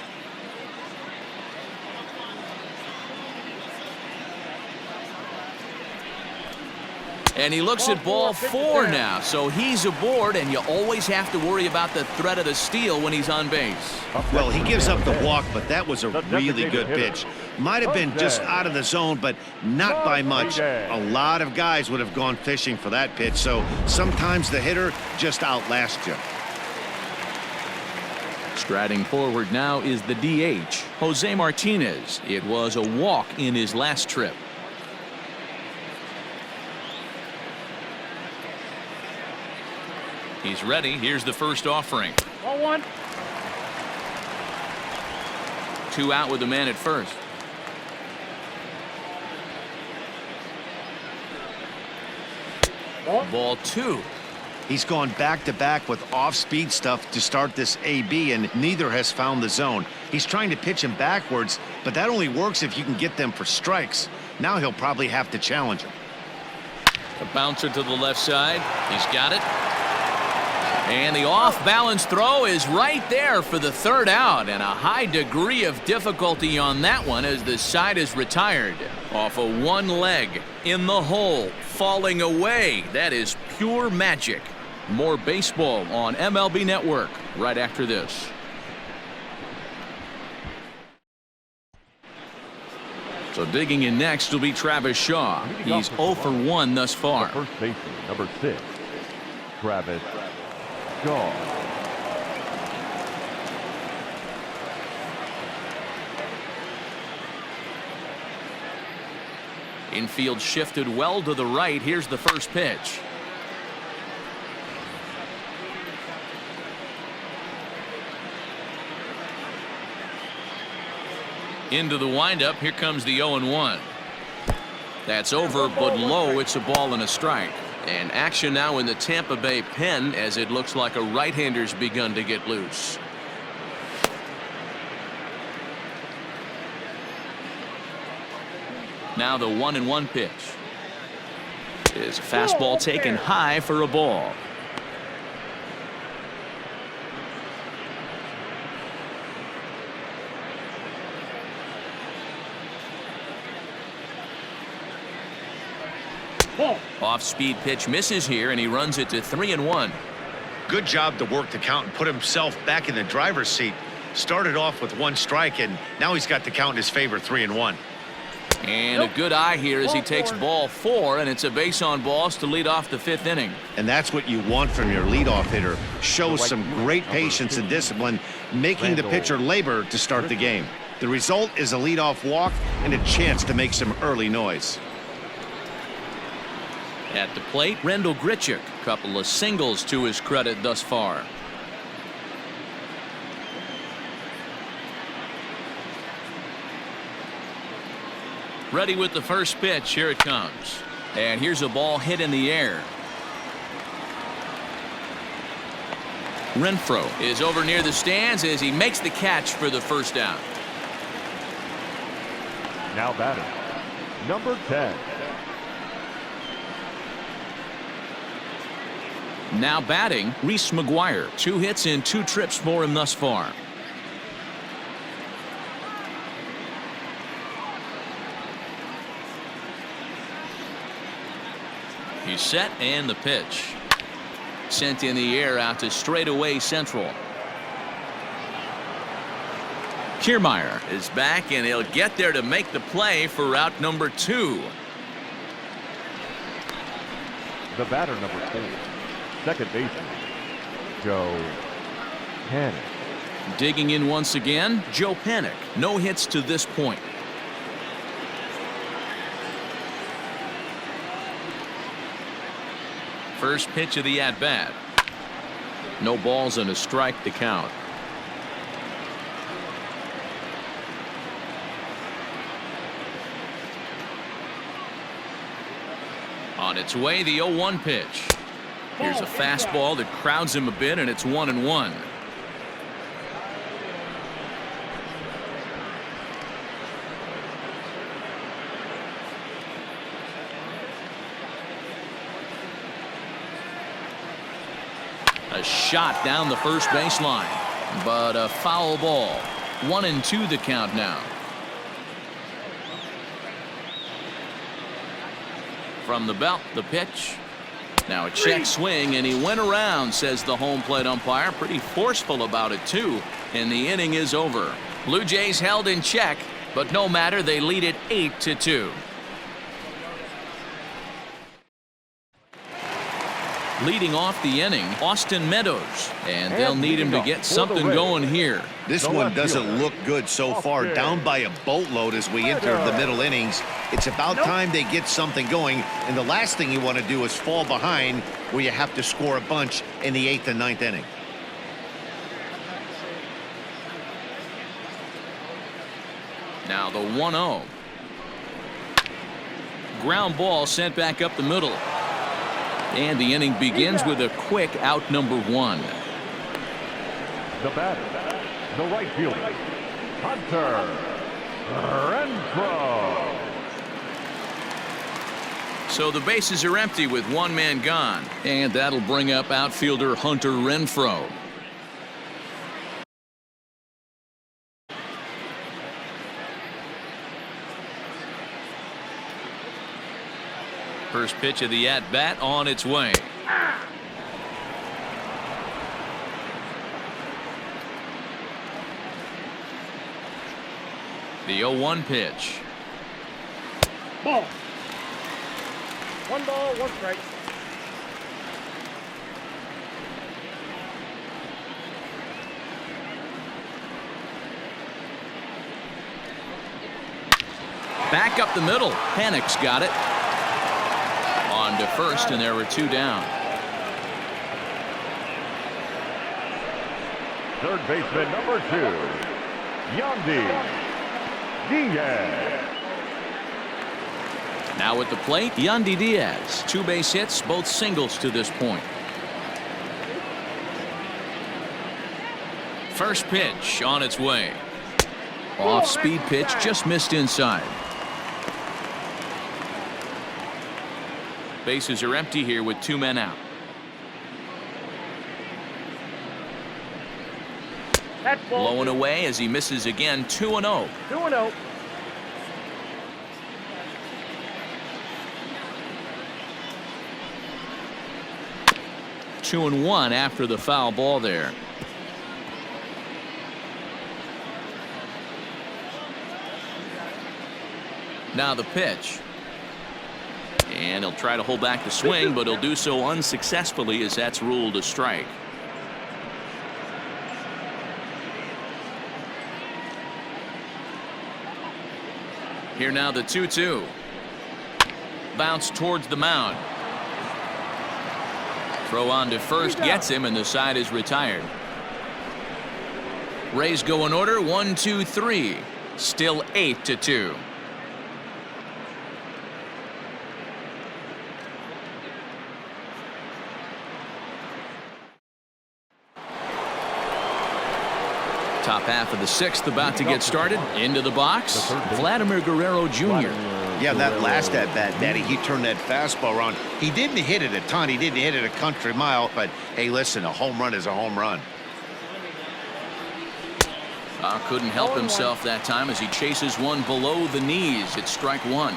And he looks at ball 4 now, so he's aboard, and you always have to worry about the threat of the steal when he's on base. Well, he gives up the walk, but that was a really good pitch. Might have been just out of the zone, but not by much. A lot of guys would have gone fishing for that pitch, so sometimes the hitter just outlasts you. Striding forward now is the DH, Jose Martinez. It was a walk in his last trip. He's ready. Here's the first offering. 1-1. 2 out with the man at first. Ball 2. He's gone back-to-back with off-speed stuff to start this AB, and neither has found the zone. He's trying to pitch him backwards, but that only works if you can get them for strikes. Now he'll probably have to challenge him. A bouncer to the left side. He's got it. And the off-balance throw is right there for the 3rd out, and a high degree of difficulty on that one as the side is retired. Off of one leg, in the hole, falling away. That is pure magic. More baseball on MLB Network right after this. So digging in next will be Travis Shaw. He's 0 for 1 thus far. First baseman, number 6, Travis Shaw. Infield shifted well to the right. Here's the first pitch. Into the windup. Here comes the 0-1. That's over, but low. It's a ball and a strike. And action now in the Tampa Bay pen as it looks like a right-hander's begun to get loose. Now the 1-1 pitch is a fastball taken high for a ball. Off-speed pitch misses here, and he runs it to 3-1. Good job to work the count and put himself back in the driver's seat. Started off with 1 strike, and now he's got the count in his favor, 3-1. And a good eye here as he takes ball 4, and it's a base on balls to lead off the 5th inning. And that's what you want from your leadoff hitter. Shows some great patience and discipline, making the pitcher labor to start the game. The result is a leadoff walk and a chance to make some early noise. At the plate, Rendell Grichuk. Couple of singles to his credit thus far. Ready with the first pitch. Here it comes. And here's a ball hit in the air. Renfroe is over near the stands as he makes the catch for the first down. Now batting, number 10. Now batting, Reese McGuire. 2 hits in 2 trips for him thus far. He's set, and the pitch. Sent in the air out to straightaway central. Kiermaier is back, and he'll get there to make the play for route number 2. The batter, number 4, second baseman, Joe Hannon. Digging in once again, Joe Panik. No hits to this point. First pitch of the at-bat. No balls and a strike to count. On its way, the 0-1 pitch. Here's a fastball that crowds him a bit, and it's 1-1. A shot down the first baseline, but a foul ball. 1-2 the count now. From the belt, the pitch. Now a check swing, and he went around, says the home plate umpire. Pretty forceful about it, too. And the inning is over. Blue Jays held in check, but no matter, they lead it 8-2. Leading off the inning, Austin Meadows, and they'll need him to get something going here. This one doesn't look good so far. Down by a boatload as we enter the middle innings. It's about time they get something going, and the last thing you want to do is fall behind where you have to score a bunch in the 8th and 9th inning. Now the 1-0. Ground ball sent back up the middle. And the inning begins with a quick out, number 1. The batter, the right fielder, Hunter Renfroe. So the bases are empty with one man gone. And that'll bring up outfielder Hunter Renfroe. First pitch of the at-bat on its way. The 0-1 pitch. Ball. 1 ball, 1 strike. Back up the middle. Panik's got it. On to first, and there were 2 down. Third baseman number 2, Yandy Diaz. Now at the plate, Yandy Diaz. 2 base hits, both singles to this point. First pitch on its way. Off-speed pitch, just missed inside. Bases are empty here with 2 men out. Blowing away as he misses again. 2-0. 2-0. Two and 1 after the foul ball there. Now the pitch. And he'll try to hold back the swing, but he'll do so unsuccessfully as that's ruled a strike. Here now the 2-2. Bounce towards the mound. Throw on to first gets him, and the side is retired. Rays go in order. 1, 2, 3. Still 8-2. Top half of the 6th about to get started. Into the box, Vladimir Guerrero Jr. Yeah, that last at-bat, Daddy, he turned that fastball around. He didn't hit it a ton. He didn't hit it a country mile. But, hey, listen, a home run is a home run. Couldn't help himself that time as he chases one below the knees. It's strike 1.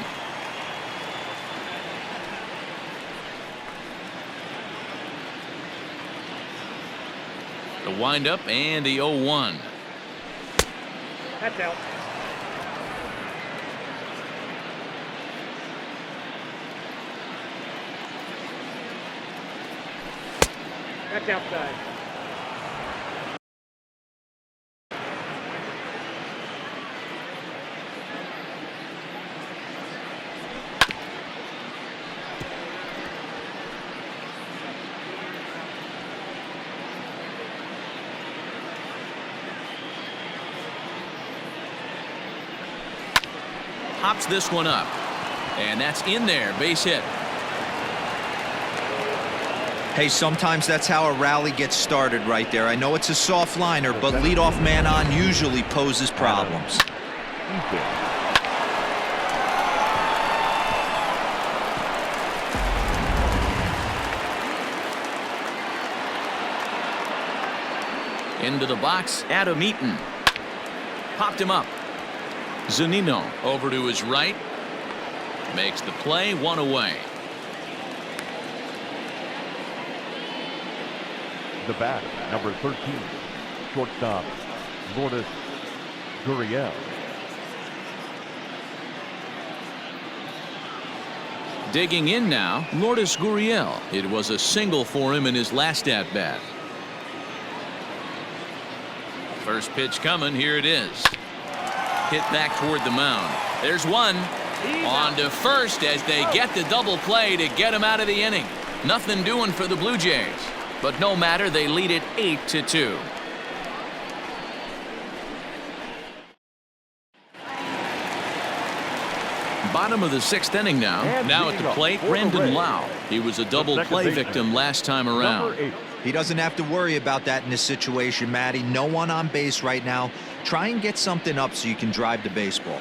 The windup and the 0-1. That's out. That's outside. pops this one up. And that's in there, base hit. Hey, sometimes that's how a rally gets started right there. I know it's a soft liner, but leadoff man on usually poses problems. Into the box, Adam Eaton. Popped him up. Zunino over to his right. Makes the play, one away. The bat, number 13, shortstop, Lourdes Gurriel. Digging in now, Lourdes Gurriel. It was a single for him in his last at-bat. First pitch coming, here it is. Hit back toward the mound. There's one. On to first as they get the double play to get him out of the inning. Nothing doing for the Blue Jays. But no matter, they lead it 8-2. Bottom of the 6th inning now. Now at the plate, Brandon Lau. He was a double play victim last time around. He doesn't have to worry about that in this situation, Matty. No one on base right now. Try and get something up so you can drive the baseball.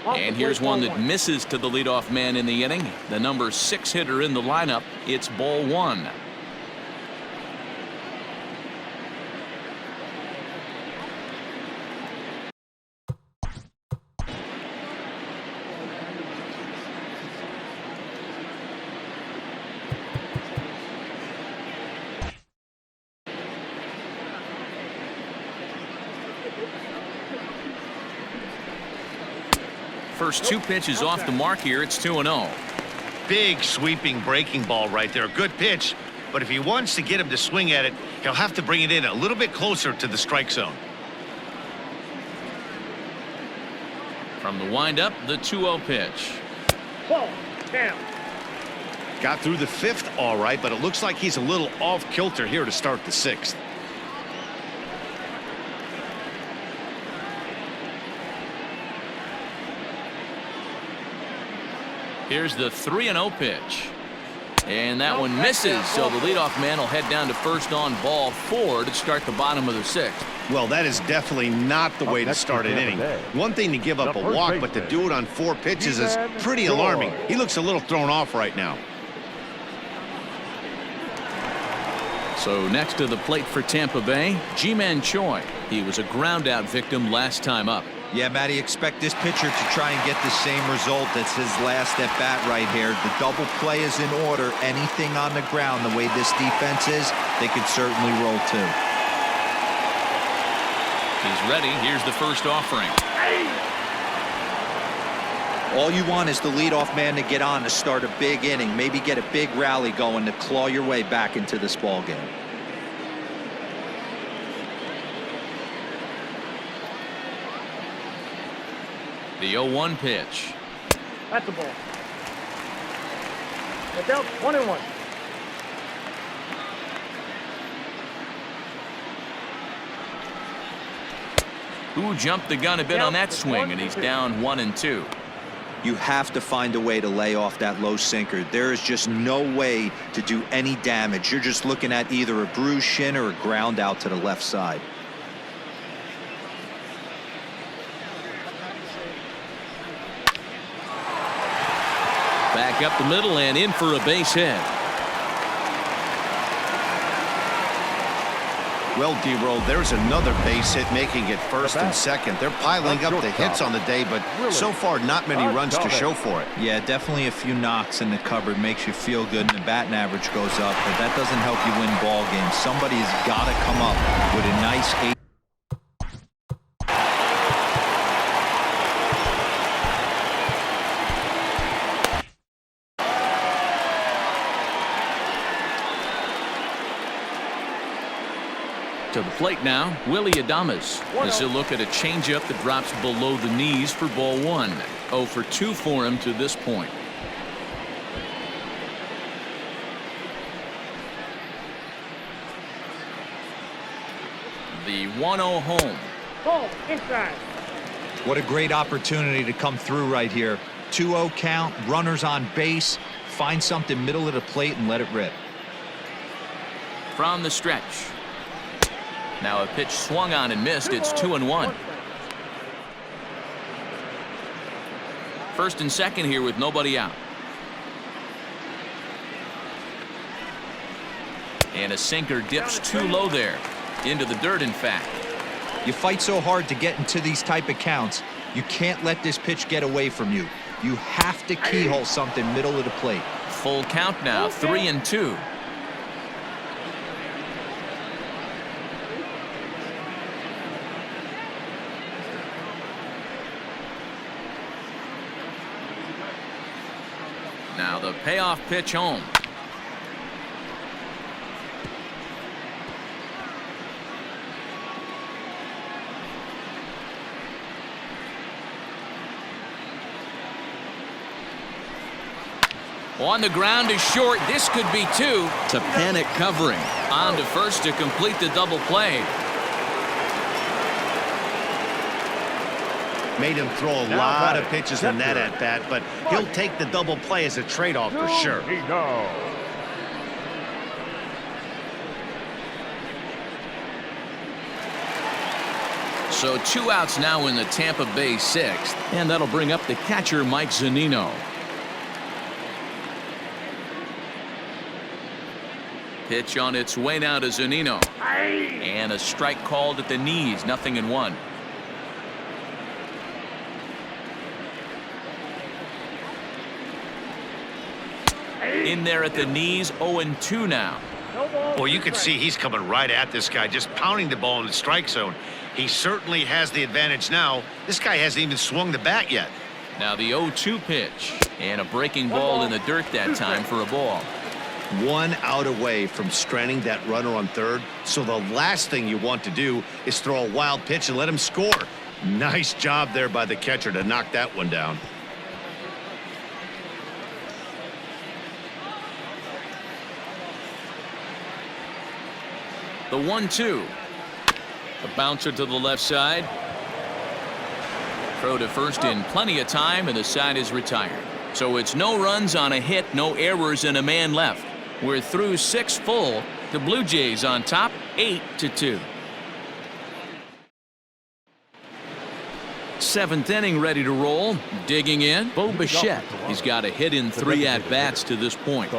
And here's one that misses to the leadoff man in the inning. The number 6 hitter in the lineup. It's ball 1. First 2 pitches off the mark here. It's 2-0. Big sweeping breaking ball right there. Good pitch. But if he wants to get him to swing at it, he'll have to bring it in a little bit closer to the strike zone. From the windup, the 2-0 pitch. Ball. Down. Got through the 5th all right, but it looks like he's a little off kilter here to start the 6th. Here's the 3-0 pitch. And that one misses, so the leadoff man will head down to first on ball 4 to start the bottom of the 6th. Well, that is definitely not the way to start an inning. One thing to give up a walk, but to do it on 4 pitches is pretty alarming. He looks a little thrown off right now. So next to the plate for Tampa Bay, Ji-Man Choi. He was a ground out victim last time up. Yeah, Matty, expect this pitcher to try and get the same result as his last at bat right here. The double play is in order. Anything on the ground, the way this defense is, they could certainly roll too. He's ready. Here's the first offering. All you want is the leadoff man to get on to start a big inning, maybe get a big rally going to claw your way back into this ball game. The 0-1 pitch. That's the ball. Look out. 1-1. Who jumped the gun a bit on that swing, and he's down 1-2. You have to find a way to lay off that low sinker. There is just no way to do any damage. You're just looking at either a bruised shin or a ground out to the left side. Back up the middle and in for a base hit. Well, D-Roll, there's another base hit, making it first and second. They're piling up the hits on the day, but so far not many runs to show for it. Yeah, definitely a few knocks in the cupboard makes you feel good, and the batting average goes up, but that doesn't help you win ball games. Somebody's got to come up with a nice 8. To the plate now, Willie Adames. As he'll look at a changeup that drops below the knees for ball 1. 0 for 2 for him to this point. The 1-0 home. Ball. Inside. What a great opportunity to come through right here. 2-0 count, runners on base. Find something middle of the plate and let it rip. From the stretch. Now a pitch swung on and missed. It's 2-1. First and second here with nobody out. And a sinker dips too low there. Into the dirt, in fact. You fight so hard to get into these type of counts. You can't let this pitch get away from you. You have to keyhole something middle of the plate. Full count now, 3-2. Now the payoff pitch home. On the ground is short. This could be two. To panic covering. On to first to complete the double play. Made him throw a lot of pitches in that at bat, but he'll take the double play as a trade-off for sure. So 2 outs now in the Tampa Bay sixth, and that'll bring up the catcher Mike Zunino. Pitch on its way now to Zunino. And a strike called at the knees, 0-1. In there at the knees, 0-2 now. Well, you can see he's coming right at this guy, just pounding the ball in the strike zone. He certainly has the advantage now. This guy hasn't even swung the bat yet. Now the 0-2 pitch. And a breaking ball in the dirt that time for a ball. 1 out away from stranding that runner on third. So the last thing you want to do is throw a wild pitch and let him score. Nice job there by the catcher to knock that one down. The 1-2. A bouncer to the left side. Throw to first in plenty of time, and the side is retired. So it's no runs on a hit, no errors, and a man left. We're through 6 full. The Blue Jays on top, 8-2. 7th inning ready to roll. Digging in, Bo Bichette. He's got a hit in 3 at-bats to this point.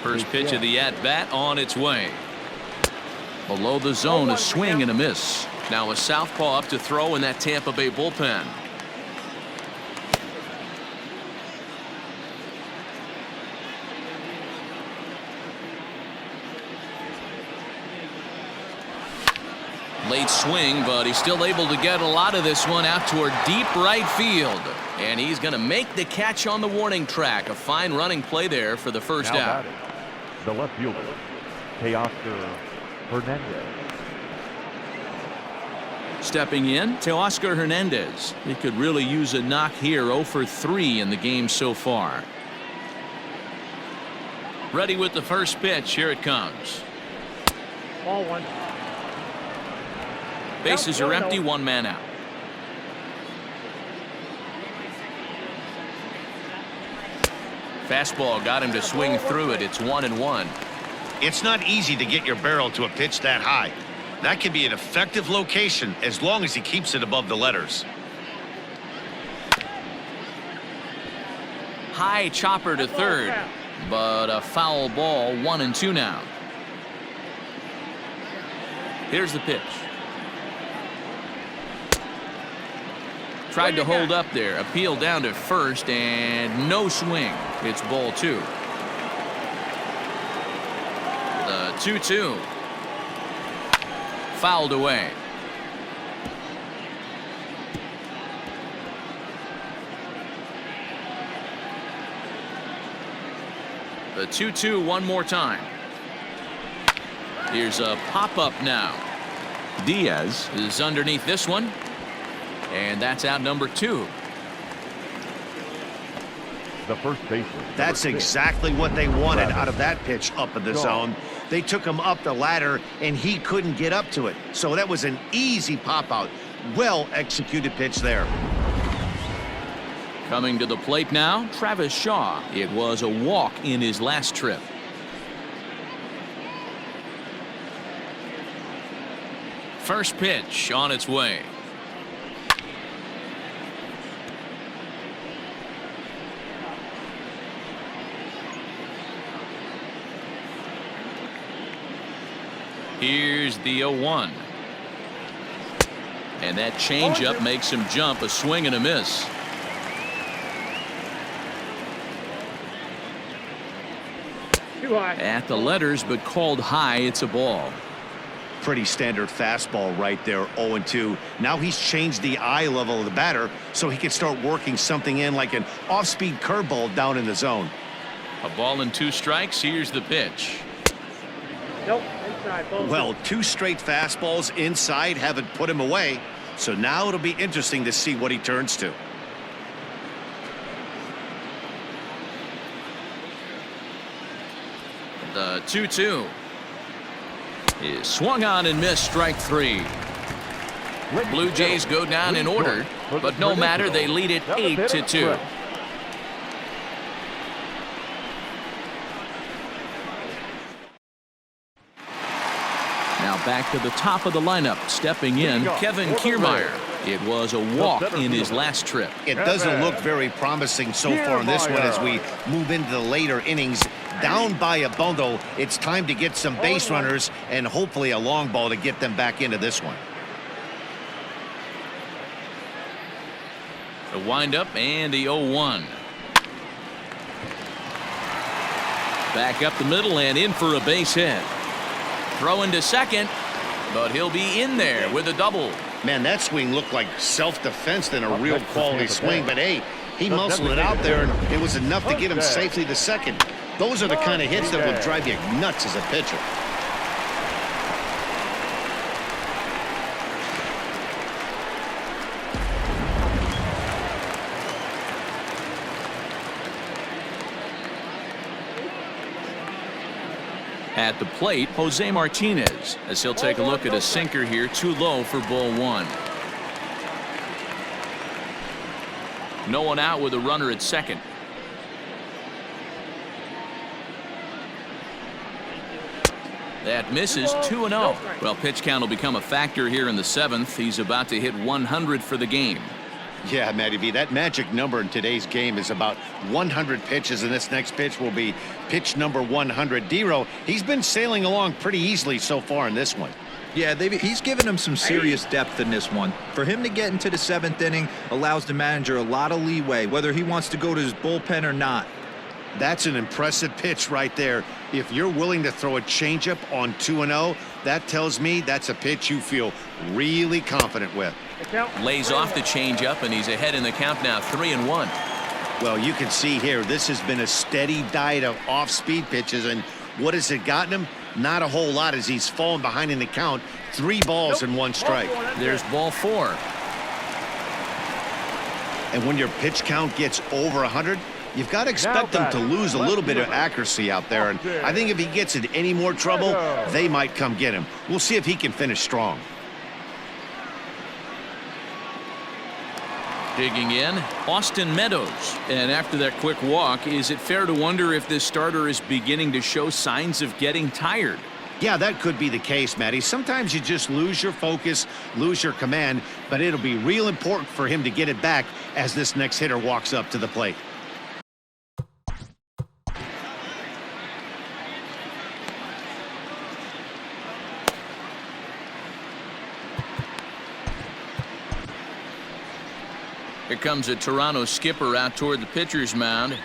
First pitch of the at-bat on its way. Below the zone, a swing and a miss. Now a southpaw up to throw in that Tampa Bay bullpen. Late swing, but he's still able to get a lot of this one out toward deep right field. And he's going to make the catch on the warning track. A fine running play there for the first out. The left fielder, Teoscar Hernandez. Stepping in, Teoscar Hernandez. He could really use a knock here. 0 for 3 in the game so far. Ready with the first pitch. Here it comes. Ball 1. Bases are empty, 1 man out. Fastball got him to swing through it. It's 1-1. It's not easy to get your barrel to a pitch that high. That can be an effective location as long as he keeps it above the letters. High chopper to third, but a foul ball. 1-2 now. Here's the pitch. Tried to hold up there. Appeal down to first, and no swing. It's ball 2. The 2-2. Fouled away. The 2-2 one more time. Here's a pop-up now. Diaz is underneath this one. And that's out number 2. The first baseman. That's exactly what they wanted out of that pitch up in the zone. They took him up the ladder, and he couldn't get up to it. So that was an easy pop out. Well-executed pitch there. Coming to the plate now, Travis Shaw. It was a walk in his last trip. First pitch on its way. Here's the 0-1. And that changeup makes him jump. A swing and a miss. Too high. At the letters, but called high. It's a ball. Pretty standard fastball right there, 0-2. Now he's changed the eye level of the batter so he can start working something in like an off-speed curveball down in the zone. A ball and 2 strikes. Here's the pitch. Nope, inside. Ball Well, 2 straight fastballs inside haven't put him away. So now it'll be interesting to see what he turns to. The 2-2 is swung on and missed. Strike 3. Blue Jays go down in order, but no matter, they lead it 8-2. Now back to the top of the lineup. Stepping in, Kevin Kiermaier. It was a walk in his last trip. It doesn't look very promising so far in this one as we move into the later innings. Down by a bundle, it's time to get some base runners and hopefully a long ball to get them back into this one. The windup and the 0-1. Back up the middle and in for a base hit. Throw into second, but he'll be in there with a double. Man, that swing looked like self-defense than a real quality swing. But, hey, he muscled it out there, and it was enough to get him safely to second. Those are the kind of hits that would drive you nuts as a pitcher. At the plate, Jose Martinez, as he'll take a look at a sinker here, too low for ball 1. No one out with a runner at second. That misses. 2-0. Well, pitch count will become a factor here in the 7th. He's about to hit 100 for the game. Yeah, Matty V, that magic number in today's game is about 100 pitches, and this next pitch will be pitch number 100. Dero, he's been sailing along pretty easily so far in this one. Yeah, he's given him some serious depth in this one. For him to get into the 7th inning allows the manager a lot of leeway, whether he wants to go to his bullpen or not. That's an impressive pitch right there. If you're willing to throw a changeup on 2-0, that tells me that's a pitch you feel really confident with. Lays off the changeup, and he's ahead in the count now, 3-1. Well, you can see here, this has been a steady diet of off-speed pitches, and what has it gotten him? Not a whole lot as he's fallen behind in the count. 3 balls and 1 strike. There's ball 4. And when your pitch count gets over 100, you've got to expect them to lose a little bit of accuracy out there. And I think if he gets in any more trouble, they might come get him. We'll see if he can finish strong. Digging in, Austin Meadows. And after that quick walk, is it fair to wonder if this starter is beginning to show signs of getting tired? Yeah, that could be the case, Matty. Sometimes you just lose your focus, lose your command, but it'll be real important for him to get it back as this next hitter walks up to the plate. Here comes a Toronto skipper out toward the pitcher's mound.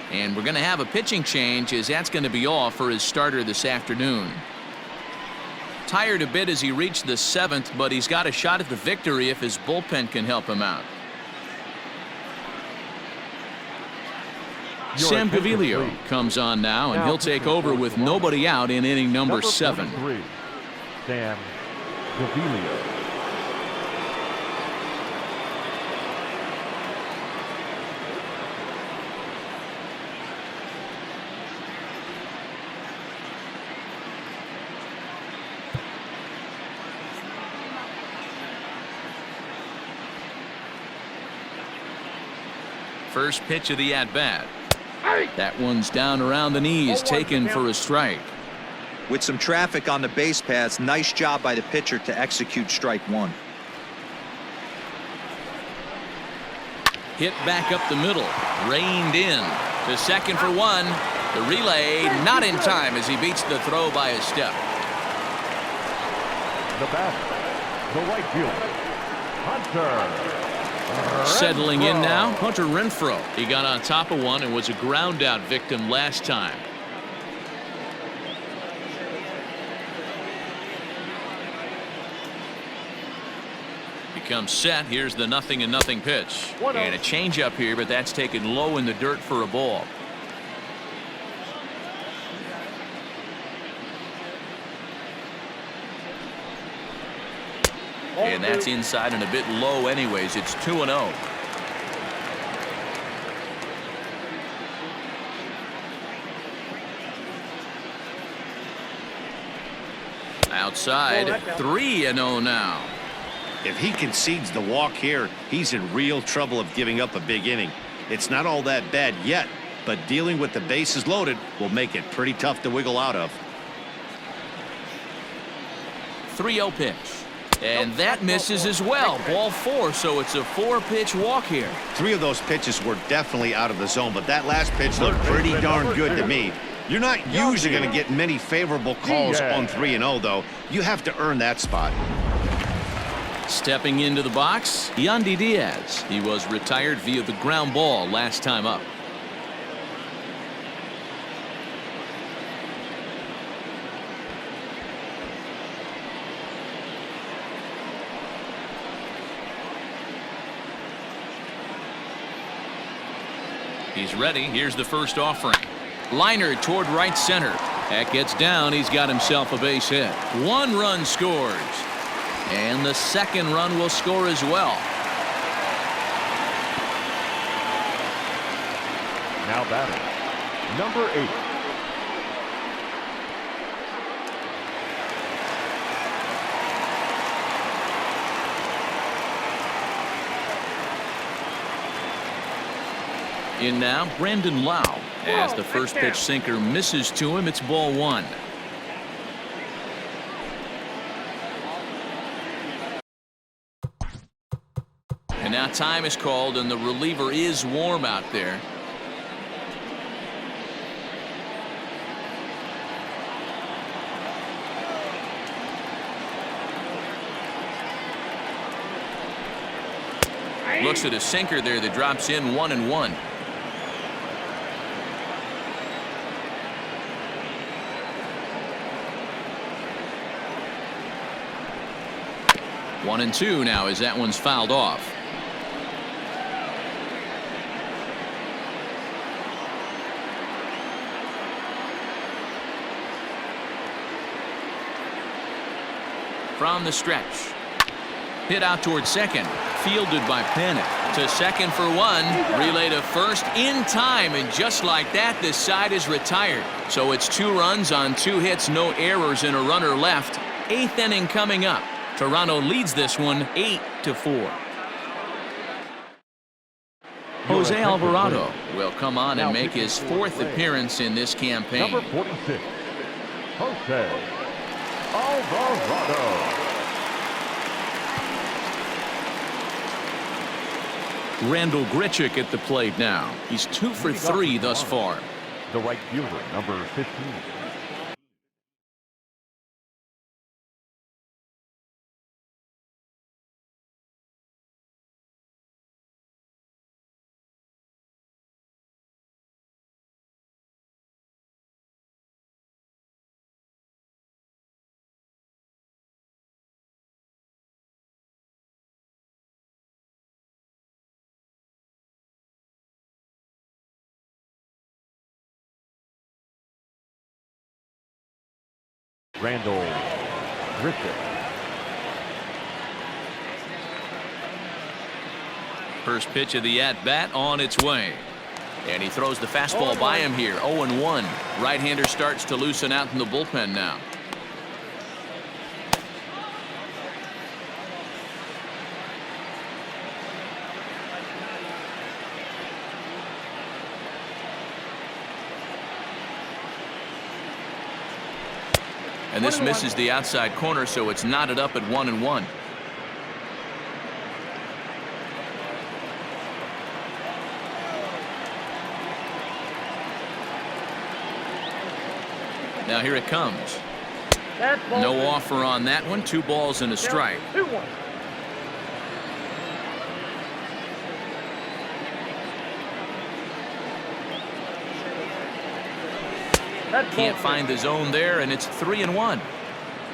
And we're going to have a pitching change, as that's going to be all for his starter this afternoon. Tired a bit as he reached the 7th, but he's got a shot at the victory if his bullpen can help him out. Sam Gaviglio comes on now, and he'll take over with nobody out in inning number 7. Sam Gaviglio. First pitch of the at-bat. That one's down around the knees, taken for a strike. With some traffic on the base paths, nice job by the pitcher to execute strike one. Hit back up the middle, reined in to second for one. The relay not in time as he beats the throw by a step. The batter, the right fielder, Hunter. Settling in now, Hunter Renfroe. He got on top of one and was a ground out victim last time. Becomes set. Here's the 0-0 pitch. And a changeup here, but that's taken low in the dirt for a ball. And that's inside and a bit low anyways. It's 2-0. Outside, 3-0 now. If he concedes the walk here, he's in real trouble of giving up a big inning. It's not all that bad yet, but dealing with the bases loaded will make it pretty tough to wiggle out of. 3-0 pitch. And that misses as well. Ball 4, so it's a 4-pitch walk here. 3 of those pitches were definitely out of the zone, but that last pitch looked pretty darn good to me. You're not usually going to get many favorable calls on 3-0, though. You have to earn that spot. Stepping into the box, Yandy Diaz. He was retired via the ground ball last time up. He's ready. Here's the first offering. Liner toward right center. That gets down. He's got himself a base hit. 1 run scores. And the second run will score as well. Now batting, number 8. In now, Brandon Lau. As the first pitch sinker misses to him, it's ball 1. And now time is called, and the reliever is warm out there. Looks at a sinker there that drops in 1-1. One and 2 now as that one's fouled off. From the stretch. Hit out toward second. Fielded by Panic. To second for 1. Relay to first in time. And just like that, this side is retired. So it's 2 runs on 2 hits, no errors, and a runner left. 8th inning coming up. Toronto leads this one 8-4. Jose Alvarado will come on and make his 4th appearance in this campaign. Number 46, Jose Alvarado. Randall Grichuk at the plate now. He's 2 for 3 thus far. The right fielder, number 15. Randall Grichuk. First pitch of the at-bat on its way. And he throws the fastball by him here. 0-1. Right-hander starts to loosen out in the bullpen now. And this misses the outside corner, so it's knotted up at 1-1. Now here it comes. No offer on that one. 2 balls and a strike. 2-1. Can't find the zone there, and it's 3-1.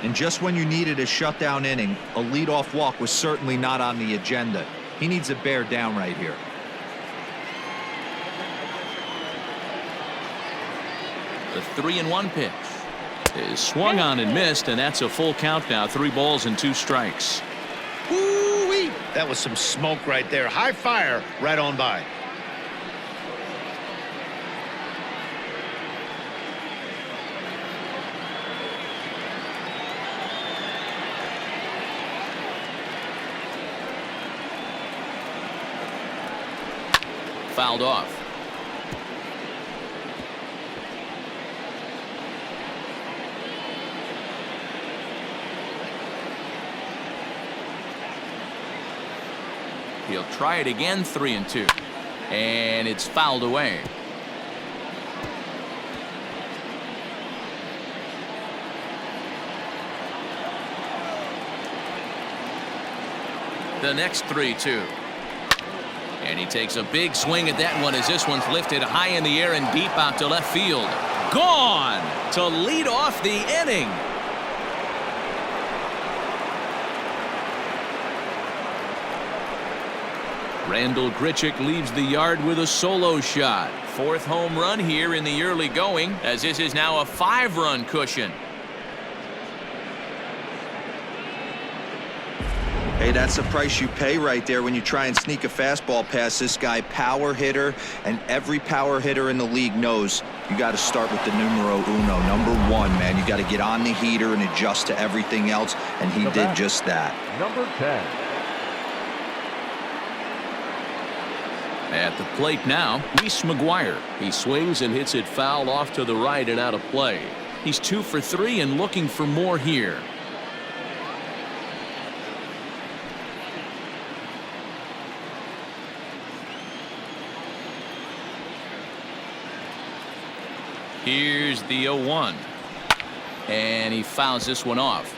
And just when you needed a shutdown inning, a leadoff walk was certainly not on the agenda. He needs to bear down right here. The 3-1 pitch is swung on and missed, and that's a full count now. 3 balls and 2 strikes. Woo-wee! That was some smoke right there. High fire right on by. Fouled off. He'll try it again. 3-2, and it's fouled away. The next 3-2. And he takes a big swing at that one as this one's lifted high in the air and deep out to left field. Gone to lead off the inning. Randall Grichuk leaves the yard with a solo shot. 4th home run here in the early going, as this is now a 5-run cushion. Hey, that's the price you pay right there when you try and sneak a fastball past this guy. Power hitter, and every power hitter in the league knows you got to start with the numero uno, number 1, man. You got to get on the heater and adjust to everything else, and he did just that. Number 10. At the plate now, Reese McGuire. He swings and hits it foul off to the right and out of play. He's 2 for 3 and looking for more here. Here's the 0-1, and he fouls this one off.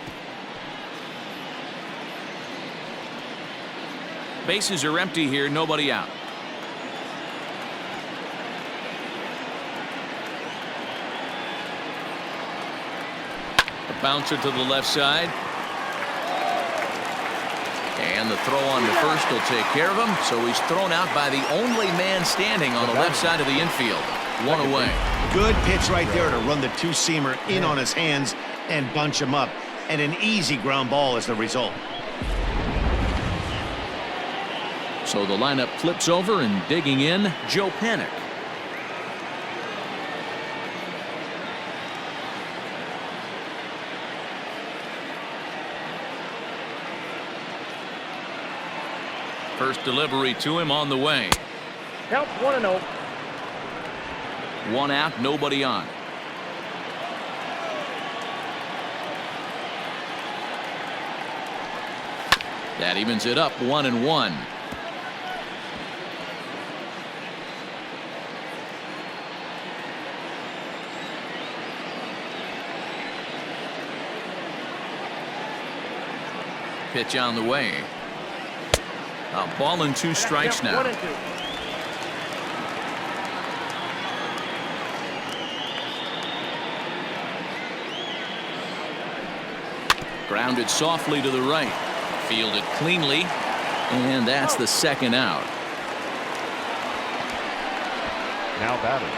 Bases are empty here, nobody out. A bouncer to the left side. And the throw on to first will take care of him, so he's thrown out by the only man standing on the left side of the infield. 1 away. Good pitch right there to run the 2-seamer in on his hands and bunch him up. And an easy ground ball is the result. So the lineup flips over, and digging in, Joe Panik. First delivery to him on the way. Count 1-0. 1 out, nobody on. That evens it up, 1-1. Pitch on the way. A ball and 2 strikes now. 1-2. Grounded softly to the right. Fielded cleanly. And that's the 2nd out. Now batting,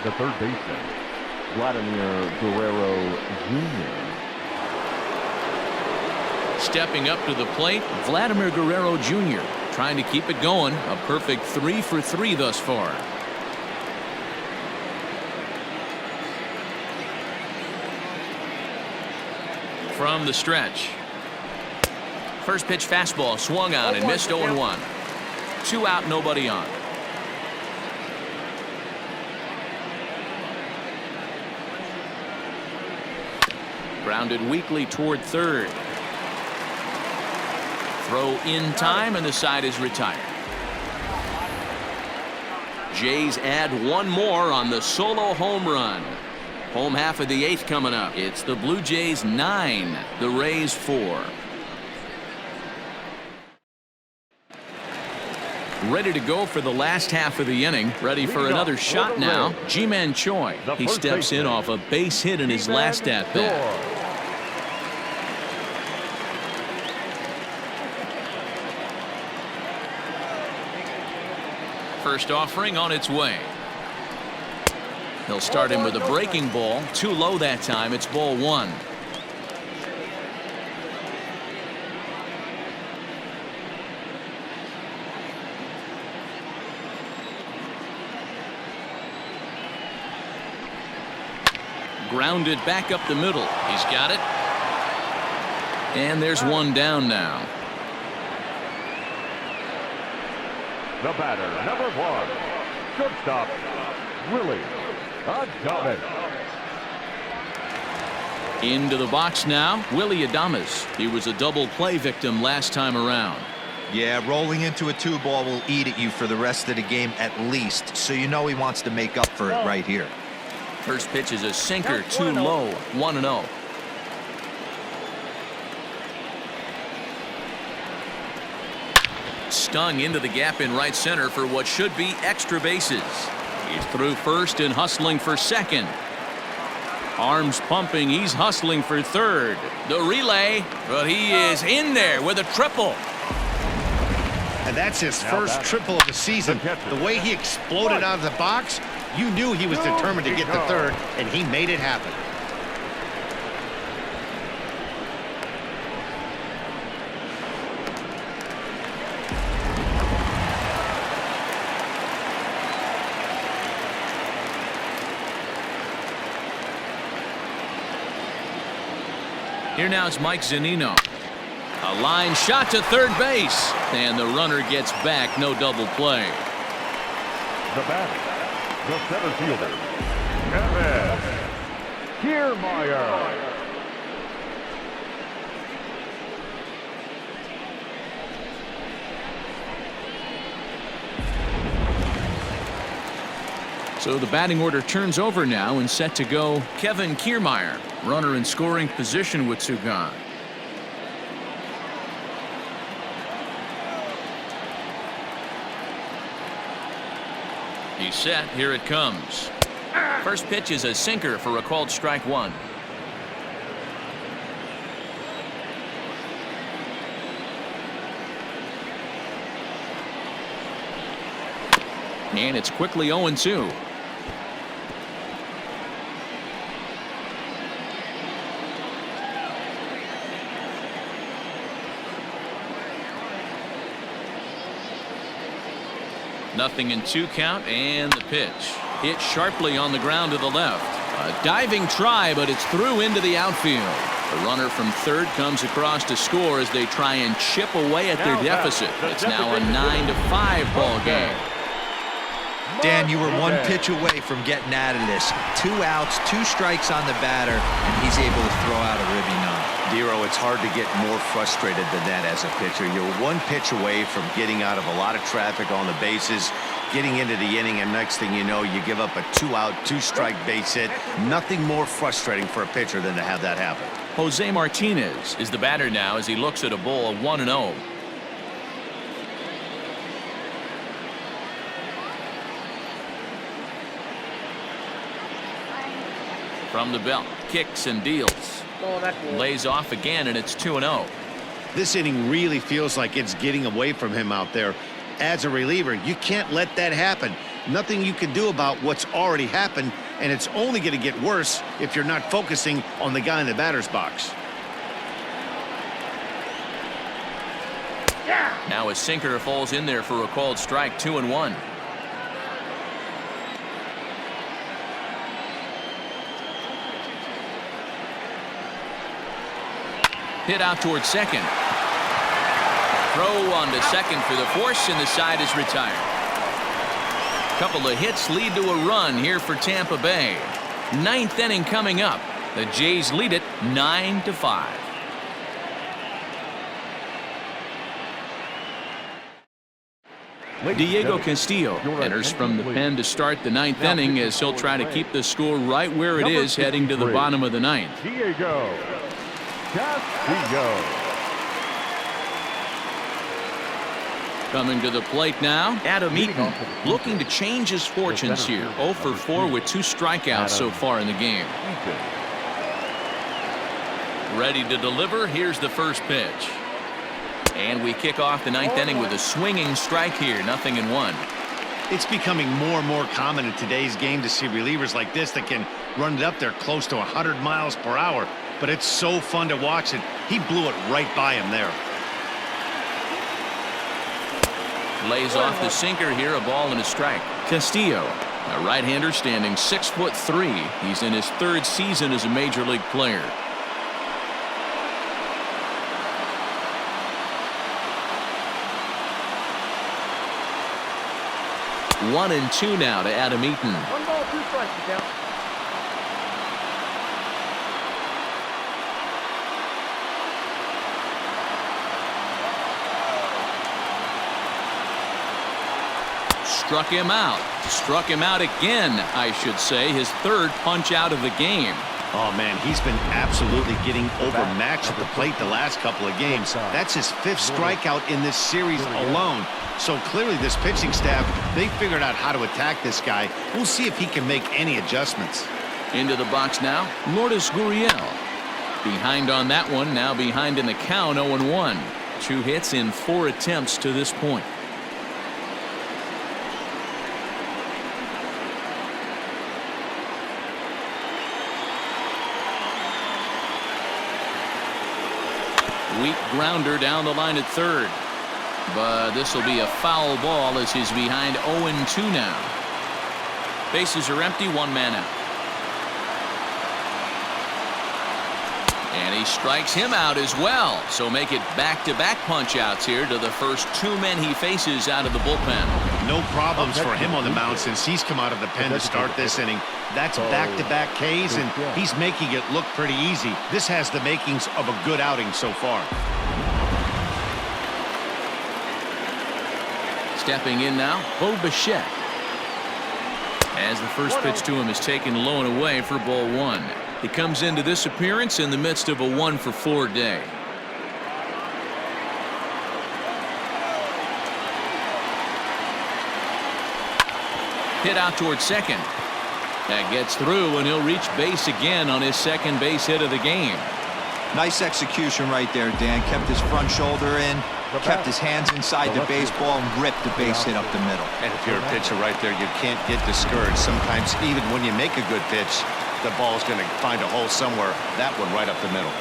the 3rd baseman, Vladimir Guerrero Jr. Stepping up to the plate, Vladimir Guerrero Jr. trying to keep it going. A perfect 3 for 3 thus far. From the stretch. First pitch fastball swung on and missed. 0-1. 2 out, nobody on. Grounded weakly toward third. Throw in time, and the side is retired. Jays add one more on the solo home run. Home half of the 8th coming up. It's the Blue Jays 9, the Rays 4. Ready to go for the last half of the inning. Ready for another shot now. Ji-Man Choi. He steps in off a base hit in his last at-bat. First offering on its way. He'll start him with a breaking ball. Too low that time. It's ball 1. Grounded back up the middle. He's got it. And there's one down now. The batter, number 1, shortstop, Willie Adames. Into the box now, Willie Adames. He was a double play victim last time around. Yeah, rolling into a 2-ball will eat at you for the rest of the game at least, so you know he wants to make up for it right here. First pitch is a sinker, too low, 1-0. Stung into the gap in right center for what should be extra bases. He's through first and hustling for second. Arms pumping, he's hustling for third. The relay, but he is in there with a triple. And that's his first triple of the season. The way he exploded out of the box, you knew he was determined to get to third, and he made it happen. Here now is Mike Zunino. A line shot to third base. And the runner gets back. No double play. The batter, the center fielder, Kevin Kiermaier. So the batting order turns over now and set to go Kevin Kiermaier, runner in scoring position with two gone. He's set. Here it comes. First pitch is a sinker for a called strike one. And it's quickly 0-2. Nothing in 2 count, and the pitch hit sharply on the ground to the left. A diving try, but it's through into the outfield. The runner from third comes across to score as they try and chip away at their deficit. It's now a 9-5 ball game. Dan, you were 1 pitch away from getting out of this. 2 outs, 2 strikes on the batter, and he's able to throw out a ribby 9. Dero, it's hard to get more frustrated than that as a pitcher. You're 1 pitch away from getting out of a lot of traffic on the bases, getting into the inning, and next thing you know, you give up a 2-out, 2-strike base hit. Nothing more frustrating for a pitcher than to have that happen. Jose Martinez is the batter now as he looks at a ball of 1-0. From the belt, kicks and deals. Lays off again, and it's 2-0. This inning really feels like it's getting away from him out there. As a reliever, you can't let that happen. Nothing you can do about what's already happened, and it's only going to get worse if you're not focusing on the guy in the batter's box. Now a sinker falls in there for a called strike, 2-1. Hit out towards second. Throw on to second for the force, and the side is retired. Couple of hits lead to a run here for Tampa Bay. 9th inning coming up. The Jays lead it 9-5. Diego Castillo enters from the pen to start the ninth inning as he'll try to keep the score right where it is heading to the bottom of the ninth. Diego Castillo. Coming to the plate now, Adam Eaton, looking to change his fortunes here. 0 for 4 with 2 strikeouts so far in the game. Ready to deliver. Here's the first pitch. And we kick off the ninth inning with a swinging strike here. 0-1. It's becoming more and more common in today's game to see relievers like this that can run it up there close to 100 miles per hour. But it's so fun to watch it. He blew it right by him there. Lays off the sinker here, a ball and a strike. Castillo, a right-hander standing 6'3". He's in his 3rd season as a major league player. 1-2 now to Adam Eaton. 1 ball, 2 strikes to count. Struck him out. Struck him out again, I should say. His 3rd punch out of the game. Oh, man, he's been absolutely getting overmatched at the plate the last couple of games. That's his 5th strikeout in this series alone. So clearly this pitching staff, they figured out how to attack this guy. We'll see if he can make any adjustments. Into the box now, Lourdes Gurriel. Behind on that one, now behind in the count, 0-1. 2 hits in 4 attempts to this point. Weak grounder down the line at 3rd. But this will be a foul ball as he's behind 0-2 now. Bases are empty, 1 man out. And he strikes him out as well. So make it back-to-back punch-outs here to the first 2 men he faces out of the bullpen. No problems for him on the mound since he's come out of the pen to start this inning. That's back-to-back Ks, and he's making it look pretty easy. This has the makings of a good outing so far. Stepping in now, Bo Bichette. As the first pitch to him is taken low and away for ball 1. He comes into this appearance in the midst of a 1 for 4 day. Hit out towards second. That gets through, and he'll reach base again on his 2nd base hit of the game. Nice execution right there, Dan. Kept his front shoulder in, kept his hands inside the baseball, and ripped the base hit up the middle. And if you're a pitcher right there, you can't get discouraged. Sometimes even when you make a good pitch, the ball's going to find a hole somewhere. That one right up the middle.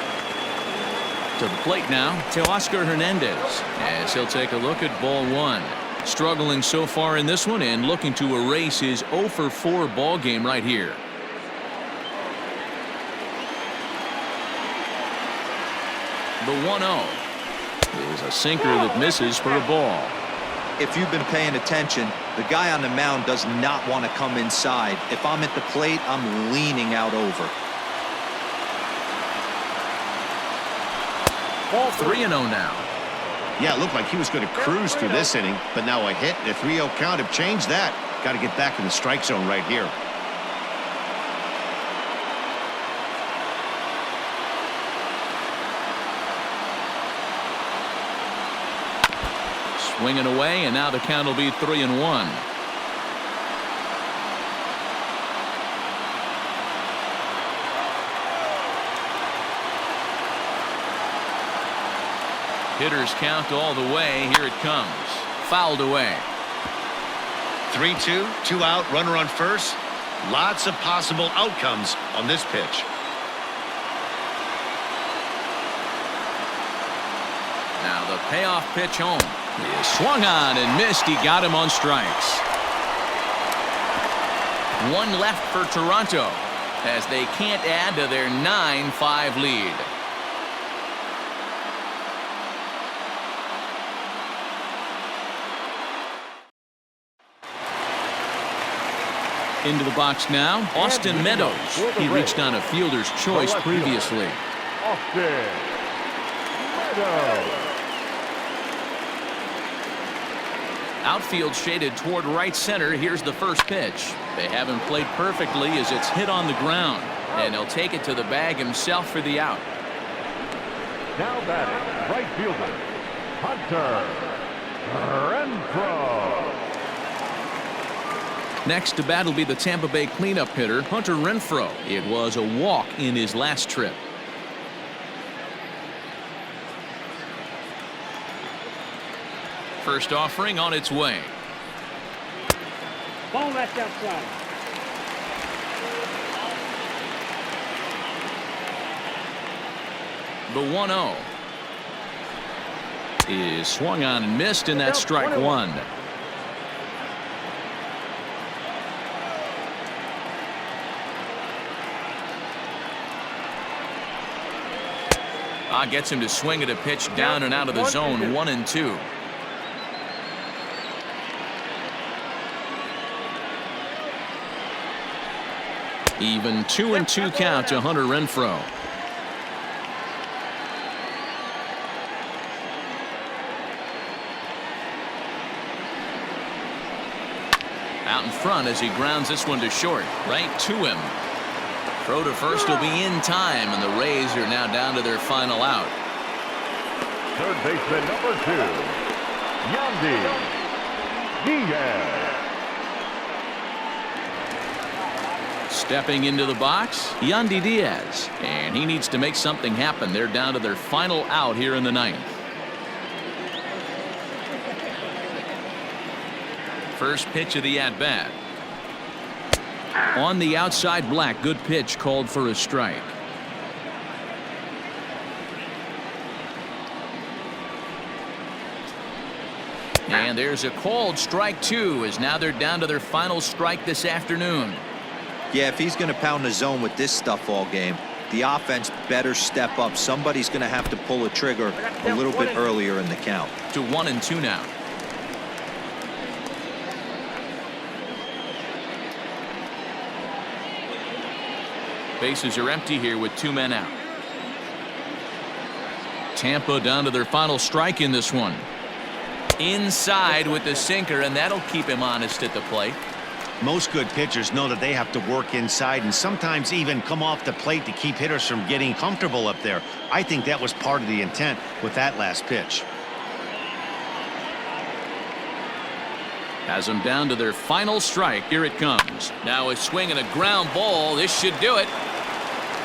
To the plate now, Teoscar Hernandez, as he'll take a look at ball 1. Struggling so far in this one and looking to erase his 0 for 4 ball game right here. The 1-0 is a sinker that misses for a ball. If you've been paying attention, the guy on the mound does not want to come inside. If I'm at the plate, I'm leaning out over. Ball 3-0 now. Yeah, it looked like he was going to cruise through this inning, but now a hit and a 3-0 count have changed that. Got to get back in the strike zone right here. Swinging away, and now the count will be 3-1. Hitters count all the way. Here it comes. Fouled away. 3-2, 2 out, runner on first. Lots of possible outcomes on this pitch. Now the payoff pitch home. He swung on and missed. He got him on strikes. 1 left for Toronto as they can't add to their 9-5 lead. Into the box now, Austin Meadows. He reached on a fielder's choice previously. Austin Meadows. Outfield shaded toward right center. Here's the first pitch. They haven't played perfectly as it's hit on the ground. And he'll take it to the bag himself for the out. Now batting, right fielder, Hunter Renfroe. Next to bat will be the Tampa Bay cleanup hitter, Hunter Renfroe. It was a walk in his last trip. First offering on its way. Ball that's outside. The 1-0 is swung on and missed, and that's strike one. Gets him to swing at a pitch down and out of the zone. 1-2. Even 2-2 count to Hunter Renfroe. Out in front as he grounds this one to short. Right to him. Throw to first will be in time, and the Rays are now down to their final out. Third baseman number 2, Yandy Diaz. Stepping into the box, Yandy Diaz. And he needs to make something happen. They're down to their final out here in the ninth. First pitch of the at-bat. On the outside, Black. Good pitch, called for a strike. And there's a called strike 2, as now they're down to their final strike this afternoon. Yeah, if he's going to pound the zone with this stuff all game, the offense better step up. Somebody's going to have to pull a trigger a little bit earlier in the count. To 1-2 now. Bases are empty here with 2 men out. Tampa down to their final strike in this one. Inside with the sinker, and that'll keep him honest at the plate. Most good pitchers know that they have to work inside and sometimes even come off the plate to keep hitters from getting comfortable up there. I think that was part of the intent with that last pitch. Has them down to their final strike. Here it comes. Now a swing and a ground ball. This should do it.